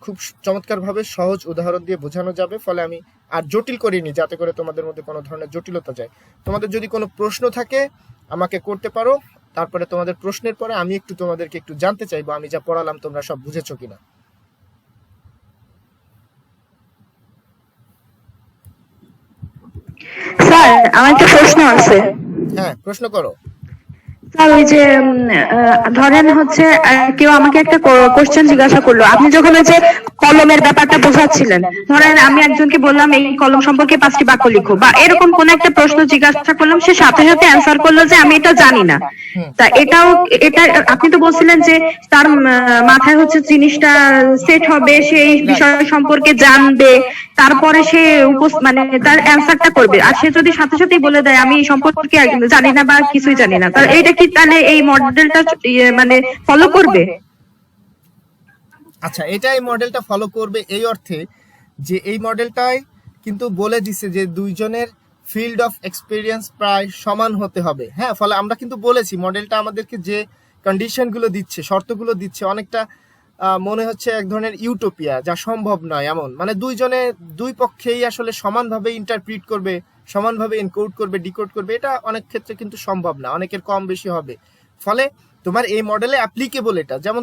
খুব চমৎকারভাবে সহজ উদাহরণ দিয়ে বোঝানো যাবে। ফলে আমি আর জটিল করিনি, যাতে করে তোমাদের মধ্যে কোনো ধরনের জটিলতা যায়। তোমাদের যদি কোনো প্রশ্ন থাকে আমাকে করতে পারো, তারপরে তোমাদের প্রশ্নের পরে আমি একটু তোমাদেরকে একটু জানতে চাইবো আমি যা পড়ালাম তোমরা সব বুঝেছো কিনা। স্যার, আমার একটা প্রশ্ন আছে। হ্যাঁ, প্রশ্ন করো। স্যার, ওই যে ধরেন হচ্ছে কেউ আমাকে একটা কোশ্চেন জিজ্ঞাসা করলো, আপনি যখন ওই যে কলমের ব্যাপারটা বোঝাচ্ছিলেন, ধরেন আমি একজনকে বললাম এই কলম সম্পর্কে 5টি বাক্য লিখো, বা এরকম কোন একটা প্রশ্ন জিজ্ঞাসা করলাম, সে সাথে সাথে অ্যান্সার করলো যে আমি এটা জানি না। তা এটা আপনি তো বলছিলেন যে তার মাথায় হচ্ছে জিনিসটা সেট হবে, সে এই বিষয় সম্পর্কে জানবে, তারপরে সে মানে তার অ্যান্সারটা করবে। আর সে যদি সাথে সাথেই বলে দেয় আমি এই সম্পর্কে জানি না বা কিছুই জানি না, তার এইটা কি তাহলে এই মডেলটা মানে ফলো করবে? আচ্ছা, এটা এই মডেলটা ফলো করবে এই অর্থে যে এই মডেলটায় কিন্তু বলে দিছে যে দুইজনের ফিল্ড অফ এক্সপিরিয়েন্স প্রায় সমান হতে হবে। হ্যাঁ, ফলে আমরা কিন্তু বলেছি মডেলটা আমাদেরকে যে কন্ডিশনগুলো দিচ্ছে, শর্তগুলো দিচ্ছে, অনেকটা মনে হচ্ছে এক ধরনের ইউটোপিয়া, যা সম্ভব নয় এমন। মানে দুই পক্ষেই আসলে সমানভাবে ইন্টারপ্রিট করবে, সমানভাবে এনকোড করবে, ডিকোড করবে, এটা অনেক ক্ষেত্রে কিন্তু সম্ভব না, অনেকের কম বেশি হবে। ফলে তোমার এই মডেলে অ্যাপ্লিকেবল এটা। যেমন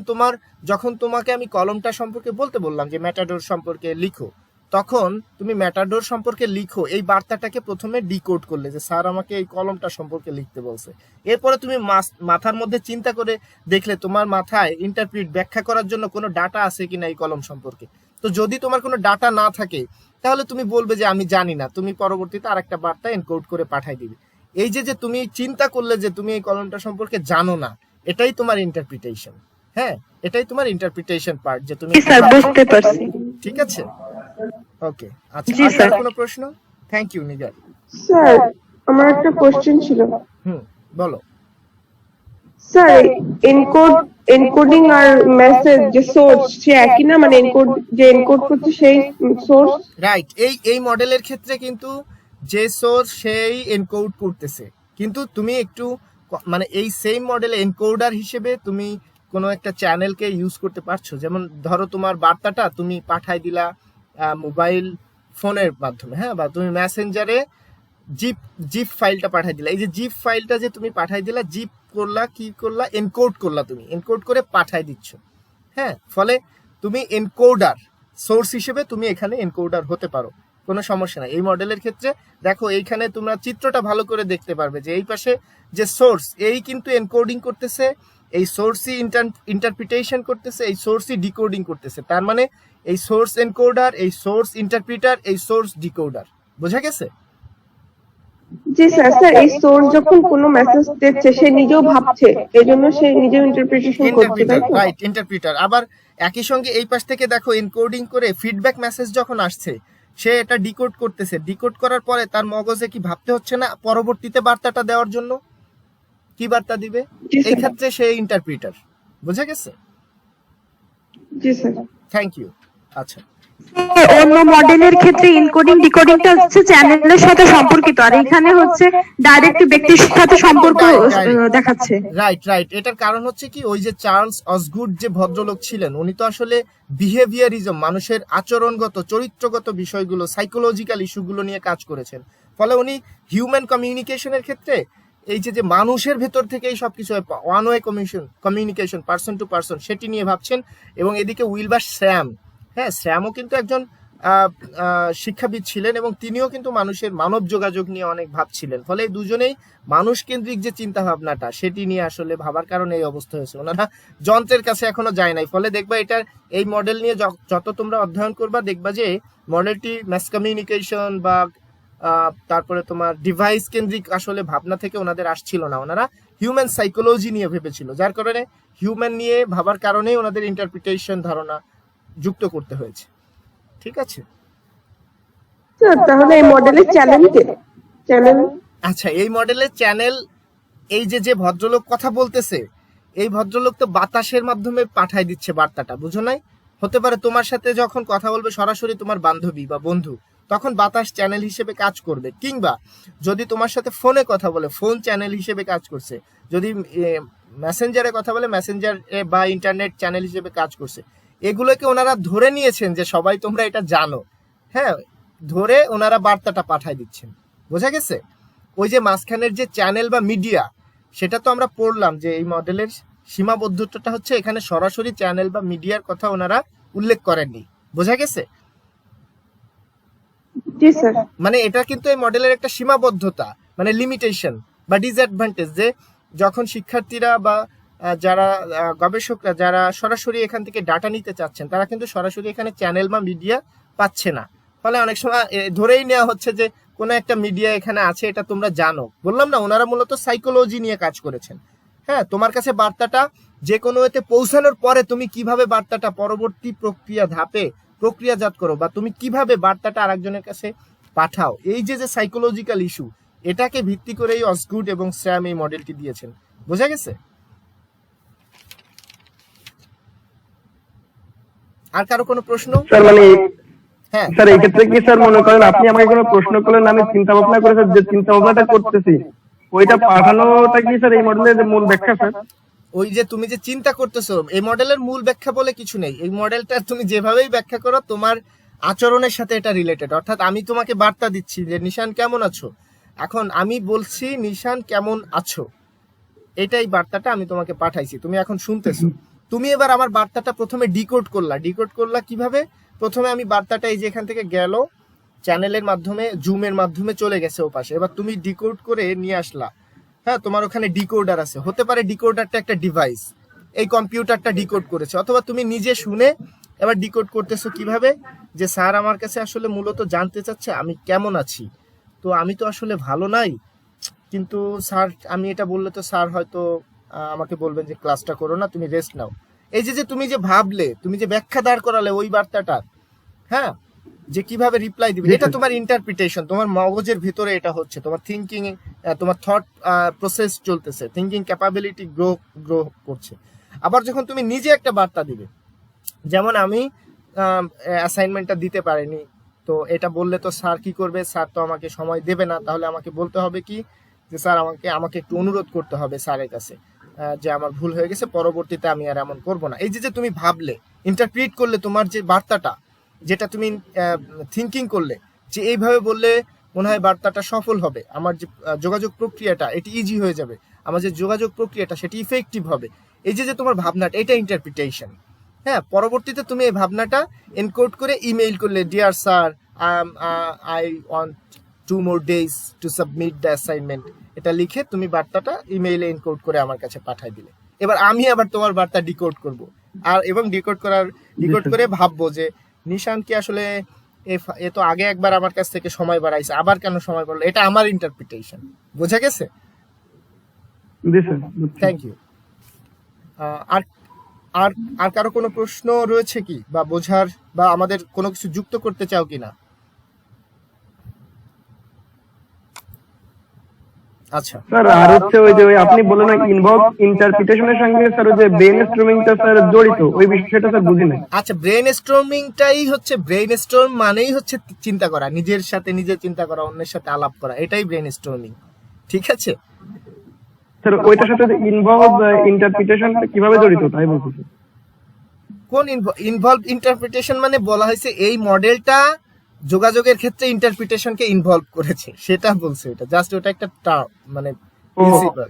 যখন তোমাকে আমি কলমটা সম্পর্কে বলতে বললাম যে ম্যাটাডোর সম্পর্কে লিখো, তখন তুমি ম্যাটাডোর সম্পর্কে লিখো এই বার্তাটাকে প্রথমে ডিকোড করলে যে স্যার আমাকে এই কলমটা সম্পর্কে লিখতে বলছে। এরপরে তুমি মাথার মধ্যে চিন্তা করে দেখলে তোমার মাথায় ইন্টারপ্রিট, ব্যাখ্যা করার জন্য কোনো ডাটা আছে কিনা এই কলম সম্পর্কে। তো যদি তোমার কোনো ডাটা না থাকে তাহলে তুমি বলবে যে আমি জানি না, তুমি পরবর্তীতে আরেকটা বার্তা এনকোড করে পাঠাই দিবে। এই যে তুমি চিন্তা করলে যে তুমি এই কলমটা সম্পর্কে জানো না, এটাই তোমার ইন্টারপ্রিটেশন। হ্যাঁ, এটাই তোমার ইন্টারপ্রিটেশন পার্ট, যে তুমি স্যার বুঝতে পারছি। ঠিক আছে, ওকে। আচ্ছা, আর কোনো প্রশ্ন? Thank you Nigar. স্যার, আমার একটা কোশ্চেন ছিল। বলো। স্যার, এনকোডিং আর মেসেজ যে সোর্স সে একই না? মানে এনকোড করছে সেই সোর্স, রাইট। এই মডেলের ক্ষেত্রে কিন্তু যে সোর্স সেই এনকোড করতেছে, কিন্তু তুমি একটু মানে এই সেম মডেলে এনকোডার হিসেবে তুমি কোনো একটা চ্যানেলকে ইউজ করতে পারছো? যেমন ধরো তোমার বার্তাটা তুমি পাঠাই দিলা মোবাইল ফোনের মাধ্যমে, হ্যাঁ, বা তুমি মেসেঞ্জারে জিপ জিপ ফাইলটা পাঠাই দিলা। এই যে জিপ ফাইলটা যে তুমি পাঠাই দিলা, জিপ করলা, কি করলা, এনকোড করলা, তুমি এনকোড করে পাঠাই দিচ্ছ, হ্যাঁ। ফলে তুমি এনকোডার, সোর্স হিসেবে তুমি এখানে এনকোডার হতে পারো, কোনো সমস্যা নাই। এই মডেলের ক্ষেত্রে দেখো এইখানে তোমরা চিত্রটা ভালো করে দেখতে পারবে যে এই পাশে যে সোর্স, এই কিন্তু এনকোডিং করতেছে, এই সোর্সই ইন্টারপ্রিটেশন করতেছে, এই সোর্সই ডিকোডিং করতেছে। তার মানে এই সোর্স এনকোডার, এই সোর্স ইন্টারপ্রিটার, এই সোর্স ডিকোডার। বোঝা গেছে? জি স্যার। স্যার এই সোর্স যখন কোনো মেসেজ দিচ্ছে সে নিজেও ভাবছে, এজন্য সে নিজেও ইন্টারপ্রিটেশন করছে, তাই তো? Right, interpreter. আবার একই সঙ্গে এই পাশ থেকে দেখো এনকোডিং করে ফিডব্যাক মেসেজ যখন আসছে, সে এটা ডিকোড করতেছে। ডিকোড করার পরে তার মগজে কি ভাবতে হচ্ছে না পরবর্তীতে বার্তাটা দেওয়ার জন্য কি বার্তা দিবে? জি এই স্যার। ক্ষেত্রে সে ইন্টারপ্রিটার। বোঝা গেছে? জি স্যার। Thank you. আচ্ছা, অন্য মডেলের ক্ষেত্রে এনকোডিং ডিকোডিংটা হচ্ছে চ্যানেলের সাথে সম্পর্কিত, আর এখানে হচ্ছে ডাইরেক্ট ব্যক্তির সাথে সম্পর্ক দেখাচ্ছে। Right right. এটার কারণ হচ্ছে কি, ওই যে চার্লস অসগুড যে ভদ্রলোক ছিলেন, উনি তো আসলে বিহেভিয়ারিজম, মানুষের আচরণগত চরিত্রগত বিষয়গুলো, সাইকোলজিক্যাল ইস্যুগুলো নিয়ে কাজ করেছেন। ফলে উনি হিউম্যান কমিউনিকেশনের ক্ষেত্রে এই যে মানুষের ভেতর থেকেই সবকিছু one way communication, person to person, সেটি নিয়ে ভাবছেন। এবং এদিকে উইলবার স্যাম, হ্যাঁ, স্যামও কিন্তু একজন শিক্ষাবিদ ছিলেন এবং তিনিও কিন্তু মানুষের মানব যোগাযোগ নিয়ে অনেক ভাবছিলেন। ফলে এই দুজনেই মানুষ কেন্দ্রিক যে চিন্তা ভাবনাটা, সেটি নিয়ে আসলে ভাবার কারণে এই অবস্থা হয়েছে। ওনারা যন্ত্রের কাছে এখনো যায় নাই। ফলে দেখবা এটার এই মডেল নিয়ে যত তোমরা অধ্যয়ন করবা, দেখবা যে মডেলটি ম্যাস কমিউনিকেশন বা তারপরে তোমার ডিভাইস কেন্দ্রিক আসলে ভাবনা থেকে ওনাদের আসছিল না। ওনারা হিউম্যান সাইকোলজি নিয়ে ভেবেছিল, যার কারণে হিউম্যান নিয়ে ভাবার কারণে ওনাদের ইন্টারপ্রিটেশন ধারণা যুক্ত করতে হয়েছে। ঠিক আছে? স্যার তাহলে এই মডেলের চ্যানেল আচ্ছা, এই মডেলের চ্যানেল, এই যে ভদ্রলোক কথা বলতেছে, এই ভদ্রলোক তো বাতাসের মাধ্যমে পাঠাই দিচ্ছে বার্তাটা, বুঝো নাই? হতে পারে তোমার সাথে যখন কথা বলবে সরাসরি তোমার বান্ধবী বা বন্ধু, তখন বাতাস চ্যানেল হিসেবে কাজ করবে। কিংবা যদি তোমার সাথে ফোনে কথা বলে, ফোন চ্যানেল হিসেবে কাজ করছে। যদি মেসেঞ্জারে কথা বলে, মেসেঞ্জার বা ইন্টারনেট চ্যানেল হিসেবে কাজ করছে। এগুলোকে ওনারা ধরে নিয়েছেন যে সবাই তোমরা এটা জানো, হ্যাঁ, ধরে ওনারা বার্তাটা পাঠাই দিচ্ছেন। বোঝা গেছে? ওই যে মাঝখানের যে চ্যানেল বা মিডিয়া, সেটা তো আমরা পড়লাম যে এই মডেলের সীমাবদ্ধতাটা হচ্ছে এখানে সরাসরি চ্যানেল বা মিডিয়ার কথা ওনারা উল্লেখ করেননি। বোঝা গেছে? জি স্যার। মানে এটা কিন্তু এই মডেলের একটা সীমাবদ্ধতা, মানে লিমিটেশন বা ডিসঅ্যাডভান্টেজ, যে যখন শিক্ষার্থীরা বা যারা গবেষকরা যারা সরাসরি এখান থেকে ডাটা নিতে চাচ্ছেন, তারা কিন্তু সরাসরি এখানে চ্যানেল বা মিডিয়া পাচ্ছে না। ফলে অনেক সময় ধরেই নেওয়া হচ্ছে যে কোনো একটা মিডিয়া এখানে আছে, এটা তোমরা জানো। বললাম না, ওনারা মূলত সাইকোলজি নিয়ে কাজ করেছেন। হ্যাঁ, তোমার কাছে বার্তাটা যে কোনো এতে পৌঁছানোর পরে তুমি কিভাবে বার্তাটা পরবর্তী ধাপে প্রক্রিয়াজাত করো, বা তুমি কিভাবে বার্তাটা আরেকজনের কাছে পাঠাও, এই যে সাইকোলজিক্যাল ইস্যু, এটাকে ভিত্তি করেই অসগুড এবং স্যাম এই মডেলটি দিয়েছেন। বোঝা গেছে? আর কারো কোনো প্রশ্ন? স্যার মানে হ্যাঁ স্যার এই ক্ষেত্রে কি স্যার মনে করেন আপনি আমাকে কোনো প্রশ্ন করলেন, আমি চিন্তা ভাবনা করে যে চিন্তা ভাবনাটা করতেছি ওইটা পাঠানোটা কি স্যার এই মডেলের মূল ব্যাখ্যা স্যার? ওই যে তুমি যে চিন্তা করতেছো, এই মডেলের মূল ব্যাখ্যা বলে কিছু নেই। এই মডেলটা তুমি যেভাবেই ব্যাখ্যা করো, তোমার আচরণের সাথে এটা রিলেটেড। অর্থাৎ আমি তোমাকে বার্তা দিচ্ছি যে নিশান কেমন আছো, এখন আমি বলছি নিশান কেমন আছো, এটাই বার্তাটা আমি তোমাকে পাঠাইছি, তুমি এখন শুনতেছো। তুমি এবার আমার বার্তাটা প্রথমে ডিকোড করলা কিভাবে? প্রথমে আমি বার্তাটা এই যে এখান থেকে গেল চ্যানেলের মাধ্যমে, জুমের মাধ্যমে চলে গেছে ও পাশে, এবার তুমি ডিকোড করে নিয়ে আসলা। হ্যাঁ, তোমার ওখানে ডিকোডার আছে, হতে পারে ডিকোডারটা একটা ডিভাইস, এই কম্পিউটারটা ডিকোড করেছে, অথবা তুমি নিজে শুনে এবার ডিকোড করতেছো কিভাবে, যে স্যার আমার কাছে আসলে মূলত জানতে চাচ্ছে আমি কেমন আছি, তো আমি তো আসলে ভালো নাই, কিন্তু স্যার আমি এটা বললে তো স্যার হয়তো আমাকে বলবেন যে ক্লাসটা করো না, তুমি রেস্ট নাও। এই যে তুমি যে ভাবলে, তুমি যে ব্যাখ্যা দাঁড় করালে ওই বার্তাটা, হ্যাঁ, যে কিভাবে রিপ্লাই দিবে, এটা তোমার ইন্টারপ্রিটেশন, তোমার মগজের ভিতরে এটা হচ্ছে, তোমার থিঙ্কিং, তোমার থট প্রসেস চলতেছে, থিঙ্কিং ক্যাপাবিলিটি গ্রো করছে। আবার যখন তুমি নিজে একটা বার্তা দিবে, যেমন আমি অ্যাসাইনমেন্টটা দিতে পারিনি, তো এটা বললে তো স্যার কি করবে, স্যার তো আমাকে সময় দেবে না, তাহলে আমাকে বলতে হবে কি যে স্যার আমাকে একটু অনুরোধ করতে হবে স্যারের কাছে। যে আমার ভুল হয়ে গেছে, পরবর্তীতে আমি আর এমন করব না। এই যে যে তুমি ভাবলে, ইন্টারপ্রিট করলে তোমার যে বার্তাটা, যেটা তুমি থিঙ্কিং করলে যে এইভাবে বললে মনে হয় বার্তাটা সফল হবে, আমার যে যোগাযোগ প্রক্রিয়াটা এটি ইজি হয়ে যাবে, আমার যে যোগাযোগ প্রক্রিয়াটা সেটি ইফেক্টিভ হবে, এই যে যে তোমার ভাবনাটা, এটা ইন্টারপ্রিটেশন। হ্যাঁ, পরবর্তীতে তুমি এই ভাবনাটা এনকোড করে ইমেইল করলে, dear sir, I want 2 more days to submit the assignment, এটা লিখে তুমি বার্তাটা ইমেইলে এনকোড করে আমার কাছে পাঠিয়ে দিলে। এবার আমি আবার তোমার বার্তা ডিকোড করব, আর এবং ডিকোড করে ভাববো যে নিশান কি আসলে এ তো আগে একবার আমার কাছ থেকে সময় বাড়াইছে, আবার কেন সময় বাড়লো, এটা আমার ইন্টারপ্রিটেশন। বোঝা গেছে? জি স্যার। Thank you. আর আর আর কারো কোনো প্রশ্ন রয়েছে কি, বা বোঝার বা আমাদের কোনো কিছু যুক্ত করতে চাও কিনা? আচ্ছা, স্যার আর হচ্ছে ওই যে আপনি বললেন না ইনভলভ ইন্টারপ্রিটেশনের সঙ্গে স্যার ওই যে ব্রেন স্ট্রমিংটা স্যার জড়িত, ওই বিষয়টা স্যার বুঝি নাই। আচ্ছা, ব্রেন স্টর্মিংটাই হচ্ছে, ব্রেন স্টর্ম মানেই হচ্ছে চিন্তা করা, নিজের সাথে নিজে চিন্তা করা, অন্যের সাথে আলাপ করা, এটাই ব্রেন স্টর্মিং। ঠিক আছে? স্যার ওইটার সাথে ইনভলভ ইন্টারপ্রিটেশনটা কিভাবে জড়িত তাই বলতেছি। কোন ইনভলভ ইন্টারপ্রিটেশন মানে বলা হয়েছে এই মডেলটা যোগাযোগের ক্ষেত্রে ইন্টারপ্রিটেশনকে ইনভলভ করেছে, সেটা বলছে। এটা জাস্ট ওটা একটা টার্ম, মানে প্রিন্সিপাল,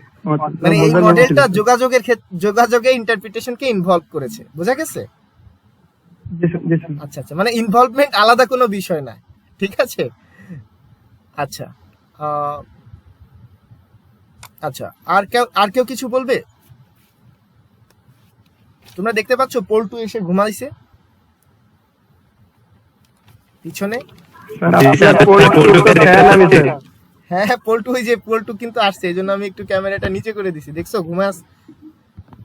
মানে এই মডেলটা যোগাযোগে ইন্টারপ্রিটেশনকে ইনভলভ করেছে। বোঝা গেছে? আচ্ছা আচ্ছা, মানে ইনভলভমেন্ট আলাদা কোনো বিষয় না। ঠিক আছে? আচ্ছা, আচ্ছা, আর কেউ কিছু বলবে? তোমরা দেখতে পাচ্ছ পল্টু এসে ঘুমাইছে পিছনে। হ্যাঁ হ্যাঁ, পল্টু, ওই যে পল্টু কিন্তু আসছে, এই জন্য আমি একটু ক্যামেরাটা নিচে করে দিছি। দেখছো ঘুমাস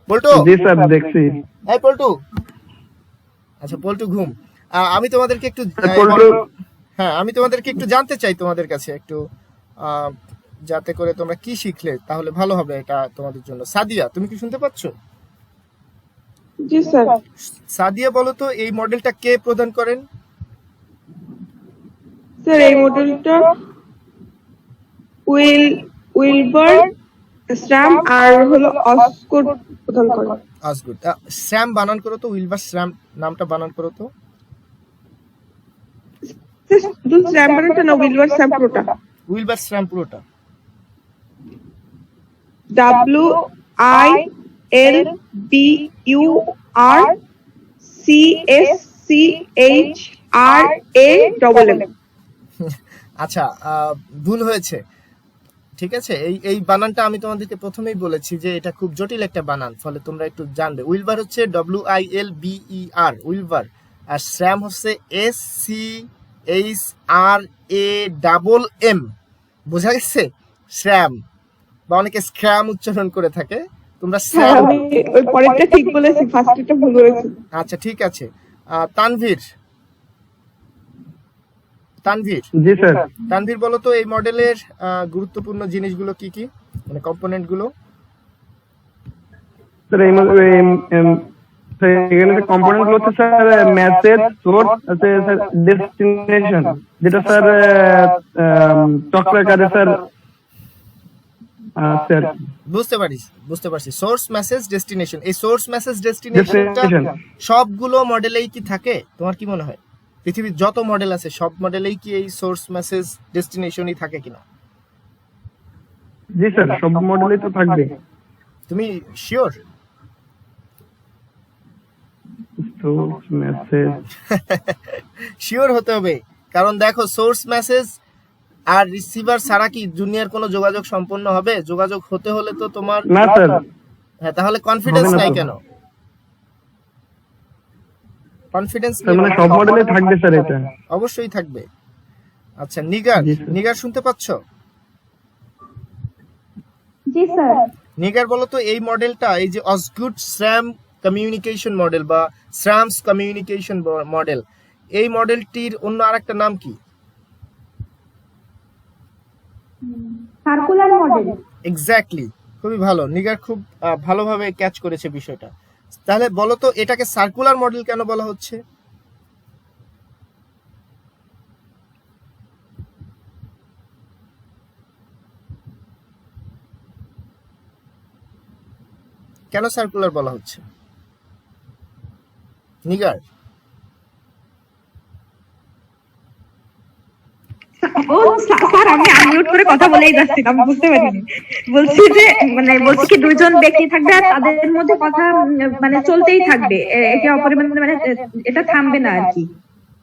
পল্টু? জি স্যার দেখছি। এই পল্টু, আচ্ছা পল্টু ঘুম। আমি তোমাদেরকে একটু আমি তোমাদেরকে একটু জানতে চাই তোমাদের কাছে একটু, যাতে করে তোমরা কি শিখলে তাহলে ভালো হবে এটা তোমাদের জন্য। সাদিয়া, তুমি কি শুনতে পাচ্ছ? জি স্যার। সাদিয়া, বলো তো এই মডেলটা কে প্রদান করেন? স্যার এই মডেলটা উইলবার, স্ট্রাম আর হলো অস্কোট প্রদান করে। আসগুড। স্যাম বানান করো তো, উইলবার স্যাম নামটা বানান করো তো। শুধু স্ট্রাম বানানটা না, উইলবার স্ট্রাম পুরোটা। উইলবার স্যাম পুরোটা। WILBURCCHRAMM। আচ্ছা, ভুল হয়েছে। ঠিক আছে, এই বানানটা আমি তোমাদেরকে প্রথমেই বলেছি যে এটা খুব জটিল একটা বানান, ফলে তোমরা একটু জানবে। উইলবার হচ্ছে WILBER, উইলবার। আর স্যাম হচ্ছে SCHRAMM। বোঝা গেছে? স্যাম, বা অনেকে স্ক্র্যাম উচ্চারণ করে থাকে, তোমরা স্যাম। আমি ওই পরেরটা ঠিক বলেছি, ফার্স্টটা ভুল হয়েছে। আচ্ছা ঠিক আছে। তানভীর, জি স্যার। তানভীর বলো তো এই মডেলের গুরুত্বপূর্ণ জিনিসগুলো কি কি, মানে কম্পোনেন্ট গুলো? স্যার এখানে যে কম্পোনেন্ট গুলো হচ্ছে স্যার মেসেজ, সোর্স আছে স্যার, ডেস্টিনেশন, যেটা স্যার চক্রাকারে স্যার স্যার বুঝতে পারছি। Source, message, destination. এই সোর্স, মেসেজ, ডেস্টিনেশনটা সবগুলো মডেলেই কি থাকে? তোমার কি মনে হয় পৃথিবীর যত মডেল আছে সব মডেলেই কি এই সোর্স, মেসেজ, ডেস্টিনেশনই থাকে কিনা? জি স্যার, সব মডেলেই তো থাকবে। তুমি শিওর? সোর্স, মেসেজ, শিওর হতে হবে, কারণ দেখো সোর্স, মেসেজ আর রিসিভার ছাড়া কি দুনিয়ার কোনো যোগাযোগ সম্পন্ন হবে? যোগাযোগ হতে হলে তো তোমার, না স্যার। হ্যাঁ, তাহলে কনফিডেন্স নাই কেন? কনফিডেন্স মানে সব মডেলে থাকবে স্যার এটা। অবশ্যই থাকবে। আচ্ছা নিগার শুনতে পাচ্ছ? জি স্যার। নিগার বলো তো এই মডেলটা, এই যে অসগুড স্যাম কমিউনিকেশন মডেল বা স্যামস কমিউনিকেশন মডেল, এই মডেলটির অন্য আরেকটা নাম কি? Circular model. এক্স্যাক্টলি, খুবই ভালো। নিগার খুব ভালোভাবে ক্যাচ করেছে বিষয়টা। তাহলে বলো তো এটাকে সার্কুলার মডেল কেন বলা হচ্ছে? কেন সার্কুলার বলা হচ্ছে? নিগার, ও স্যার, আমি আনমিউট করে কথা বলেই যাচ্ছিলাম, বুঝতে পারিনি। বলছি যে বলছি কি দুইজন ব্যক্তি থাকবে আর তাদের মধ্যে কথা মানে চলতেই থাকবে, একে অপরের মানে এটা থামবে না আর কি।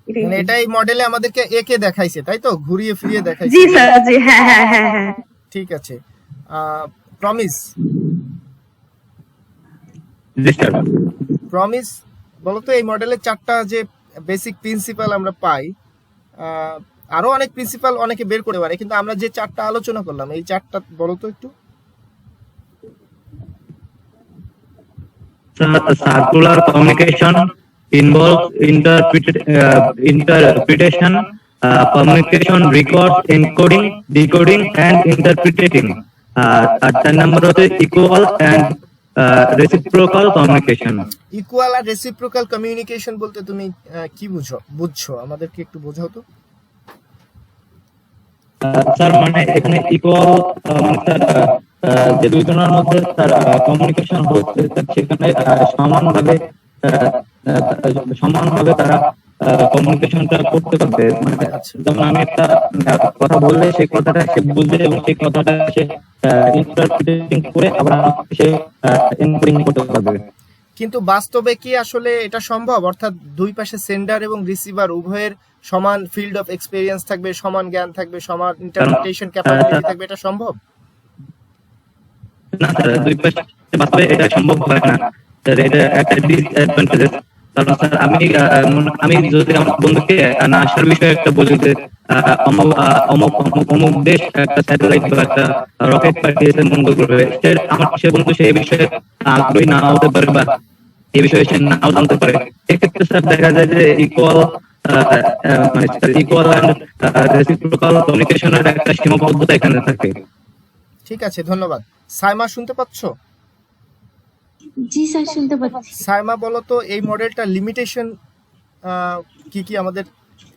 এটাই। মানে এটা এই মডেলে আমাদেরকে একে দেখাইছে, তাই তো? ঘুরিয়ে ফিরিয়ে দেখাইছে। জি স্যার, জি, হ্যাঁ হ্যাঁ হ্যাঁ হ্যাঁ। ঠিক আছে। প্রমিস, জি স্যার। প্রমিস বলো তো, এই মডেলের 4টা যে বেসিক প্রিন্সিপাল আমরা পাই, আরো অনেক প্রিন্সিপাল অনেকে বের করে পারে, কিন্তু আমরা যে 4টা আলোচনা করলাম এই 4টা বলো তো একটু। Circular communication involves interpretation, communication records, encoding, decoding, and interpreting. At the number of equal and reciprocal communication. Equal আর রেসিপ্রোকাল কমিউনিকেশন বলতে তুমি কি বুঝছো আমাদেরকে একটু বোঝাও তো। স্যার মানে এখানে ইকুয়াল যে দুইজনের মধ্যে তার কমিউনিকেশন হচ্ছে, সেখানে সমানভাবে তারা কমিউনিকেশনটা করতে পারবে। মানে যেমন আমি একটা কথা বললে সেই কথাটা সে বুঝবে এবং সেই কথাটা সে ইন্টারপ্রিটিং করে আবার সে এনকোডিং করতে পারবে। কিন্তু বাস্তবে কি আসলে এটা সম্ভব? অর্থাৎ দুই পাশে সেন্ডার এবং রিসিভার উভয়ের সমান ফিল্ড অফ এক্সপেরিয়েন্স থাকবে, সমান জ্ঞান থাকবে, সমান ইন্টারপ্রিটেশন ক্যাপাবিলিটি থাকবে, এটা সম্ভব? না স্যার, দুই পাশে বাস্তবে এটা সম্ভব হয় না স্যার, এটা একটা ডিসঅ্যাডভান্টেজ। কারণ স্যার আমি যদি আমার বন্ধুকে নাসার বিষয়ে একটা বলি যে অমুক দেশ একটা স্যাটেলাইট বা একটা রকেট পাঠিয়েছে মঙ্গল গ্রহে, সে বন্ধু সেই বিষয়ে আগ্রহী না হতে পারে বা এই বিষয়ে সে নাও জানতে পারে। এক্ষেত্রে স্যার দেখা যায় যে ইকুয়াল অ্যান্ড রেসিপ্রোকাল কমিউনিকেশনের একটা সীমাবদ্ধতা এখানে থাকে। ঠিক আছে, ধন্যবাদ। সাইমা, শুনতে পাচ্ছ? জি স্যার, শুনতে পাচ্ছি। সাইমা বলো তো, এই মডেলটা লিমিটেশন কি কি? আমাদের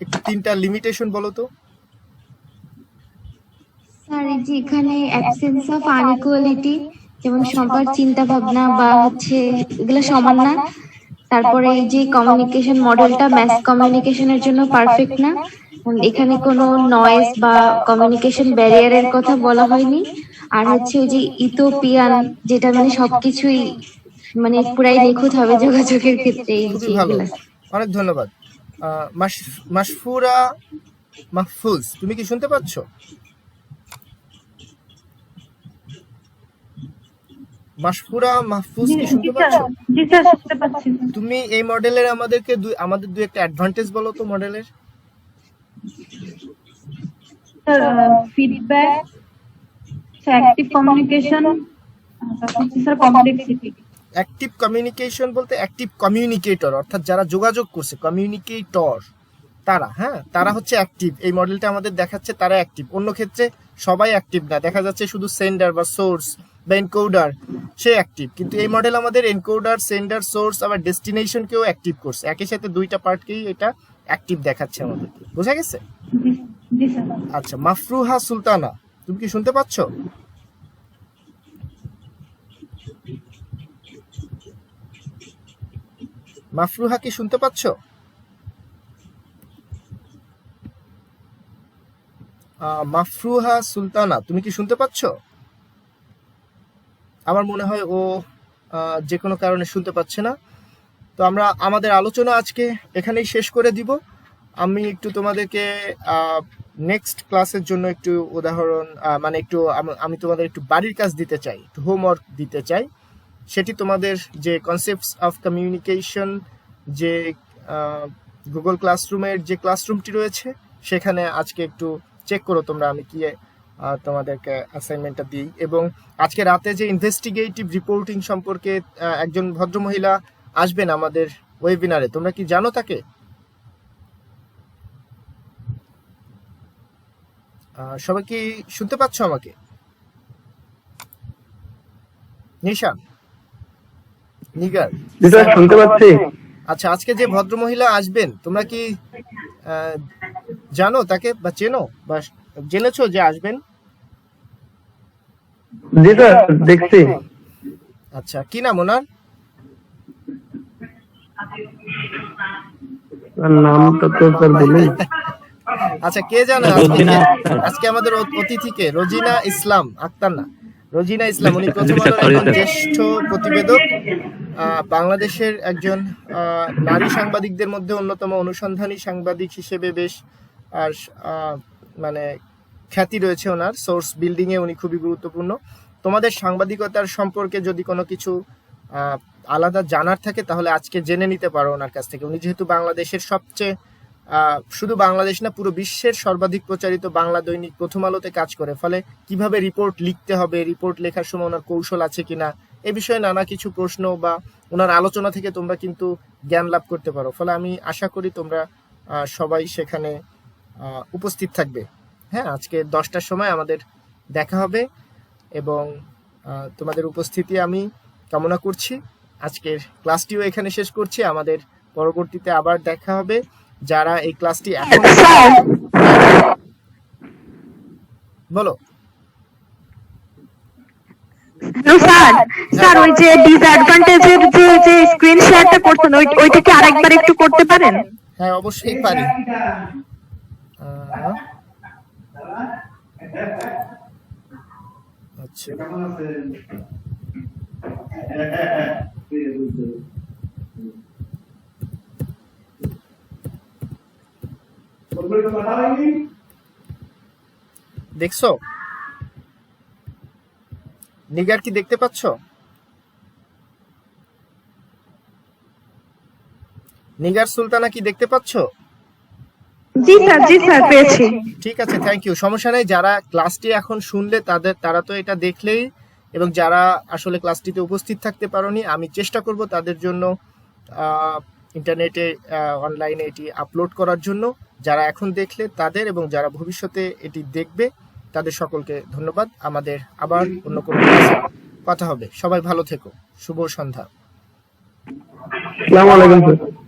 একটু 3টা লিমিটেশন বলো তো। স্যার এই যে এখানে অ্যাবসেন্স অফ আনইকুয়ালিটি, যেমন সবার চিন্তা ভাবনা বা এগুলো সমান না। তারপরে এই যে কমিউনিকেশন মডেলটা ম্যাস কমিউনিকেশনের জন্য পারফেক্ট না। এখানে কোনো নয়েজ বা কমিউনিকেশন ব্যারিয়ারের কথা বলা হয়নি। আর ওই যে ইথোপিয়ান, যেটা মানে সবকিছুই মানে পুরাই নিখুঁত হবে যোগাযোগের ক্ষেত্রে। এই খুবই যে ভালো, এগুলা। অনেক ধন্যবাদ। মাশফুরা মাহফুজ, তুমি কি শুনতে পাচ্ছ? মাশফুরা মাহফুজ কি শুনতে পাচ্ছ? জি স্যার, শুনতে পাচ্ছি। তুমি এই মডেলের আমাদের দুই একটা অ্যাডভান্টেজ বলো তো মডেলের। Feedback, active communication, sir complexity. Active communication বলতে অ্যাক্টিভ কমিউনিকেটর, অর্থাৎ যারা যোগাযোগ করছে, কমিউনিকেটর তারা, হ্যাঁ তারা হচ্ছে অ্যাক্টিভ। এই মডেলটা আমাদের দেখাচ্ছে তারা অ্যাক্টিভ। অন্য ক্ষেত্রে সবাই অ্যাক্টিভ না, দেখা যাচ্ছে শুধু সেন্ডার বা সোর্স বা এনকোডার সে অ্যাক্টিভ। কিন্তু এই মডেল আমাদের এনকোডার, সেন্ডার, সোর্স আবার ডেস্টিনেশনকেও অ্যাক্টিভ করছে, একই সাথে দুইটা পার্টকেই এটা অ্যাক্টিভ দেখাচ্ছে আমাদেরকে। বোঝা গেছে? জি স্যার। আচ্ছা, মাফরুহা সুলতানা, তুমি কি শুনতে পাচ্ছ? মাফরুহা কি শুনতে পাচ্ছ? মাফরুহা সুলতানা, তুমি কি শুনতে পাচ্ছ? আমার মনে হয় ও যে কোনো কারণে শুনতে পাচ্ছে না। তো আমরা আমাদের আলোচনা আজকে এখানেই শেষ করে দিব। আমি একটু তোমাদেরকে নেক্সট ক্লাসের জন্য একটু উদাহরণ মানে একটু আমি তোমাদের একটু বাড়ির কাজ দিতে চাই, একটু হোমওয়ার্ক দিতে চাই। সেটি তোমাদের যে কনসেপ্টস অফ কমিউনিকেশন, যে গুগল ক্লাসরুমের যে ক্লাসরুমটি রয়েছে সেখানে আজকে একটু চেক করো তোমরা, আমি কি তোমাদেরকে অ্যাসাইনমেন্টটা দিই। এবং আজকে রাতে যে ইনভেস্টিগেটিভ রিপোর্টিং সম্পর্কে একজন ভদ্রমহিলা আসবেন আমাদের ওয়েবিনারে, তোমরা কি জানো তাকে? সবাই কি শুনতে পাচ্ছ আমাকে? নিশান, নিগার, শুনতে পাচ্ছি। আচ্ছা, আজকে যে ভদ্রমহিলা আসবেন তোমরা কি জানো তাকে বা চেনো বা জেনেছো যে আসবেন? জি স্যার, দেখছি। আচ্ছা, কি নাম ওনার? নামটা তো স্যার বলি। আচ্ছা, কে জানে রোজিনা আক্তার। আজকে আমাদের অতিথিকে? রোজিনা ইসলাম আক্তার না, রোজিনা ইসলাম। উনি প্রথম স্যার, আলোর sorry, একজন স্যার। জ্যেষ্ঠ প্রতিবেদক, বাংলাদেশের একজন নারী সাংবাদিকদের মধ্যে অন্যতম, অনুসন্ধানী সাংবাদিক হিসেবে বেশ আর মানে খ্যাতি রয়েছে ওনার। সোর্স বিল্ডিং এ উনি খুবই গুরুত্বপূর্ণ। তোমাদের সাংবাদিকতার সম্পর্কে যদি কোনো কিছু আলাদা জানার থাকে তাহলে আজকে জেনে নিতে পারো ওনার কাছ থেকে। উনি যেহেতু বাংলাদেশের সবচেয়ে শুধু বাংলাদেশ না, পুরো বিশ্বের সর্বাধিক প্রচারিত বাংলা দৈনিক প্রথম আলোতে কাজ করে, ফলে কিভাবে রিপোর্ট লিখতে হবে, রিপোর্ট লেখার সময় ওনার কৌশল আছে কিনা, এ বিষয়ে নানা কিছু প্রশ্ন বা ওনার আলোচনা থেকে তোমরা কিন্তু জ্ঞান লাভ করতে পারো। ফলে আমি আশা করি তোমরা সবাই সেখানে উপস্থিত থাকবে। হ্যাঁ, আজকে 10টার সময় আমাদের দেখা হবে এবং তোমাদের উপস্থিতি আমি কামনা করছি। আজকের ক্লাসটিও এখানে শেষ করছি। আমাদের পরবর্তীতে আবার দেখা হবে। যারা এই ক্লাসটি এখন স্যার বলো। হ্যালো স্যার, স্যার ওই যে ডিসঅ্যাডভান্টেজের যে স্ক্রিন শেয়ারটা করছেন ওইটা কি আরেকবার একটু করতে পারেন? হ্যাঁ, অবশ্যই পারি। আচ্ছা, দেখছো নিগার, কি দেখতে পাচ্ছ? নিগার সুলতানা কি দেখতে পাচ্ছ? জি স্যার পেয়েছি। ঠিক আছে, থ্যাংক ইউ। সমস্যা নেই। যারা ক্লাসটি এখন শুনলে তারা তো এটা দেখলেই, এবং যারা আসলে ক্লাসটিতে উপস্থিত থাকতে পারোনি, আমি চেষ্টা করব তাদের জন্য ইন্টারনেটে অনলাইনে এটি আপলোড করার জন্য। যারা এখন দেখলে তাদের, এবং যারা ভবিষ্যতে এটি দেখবে তাদের সকলকে ধন্যবাদ। আমাদের আবার অন্য কোনো ক্লাসে কথা হবে। সবাই ভালো থেকো। শুভ সন্ধ্যা। আসসালামু আলাইকুম স্যার।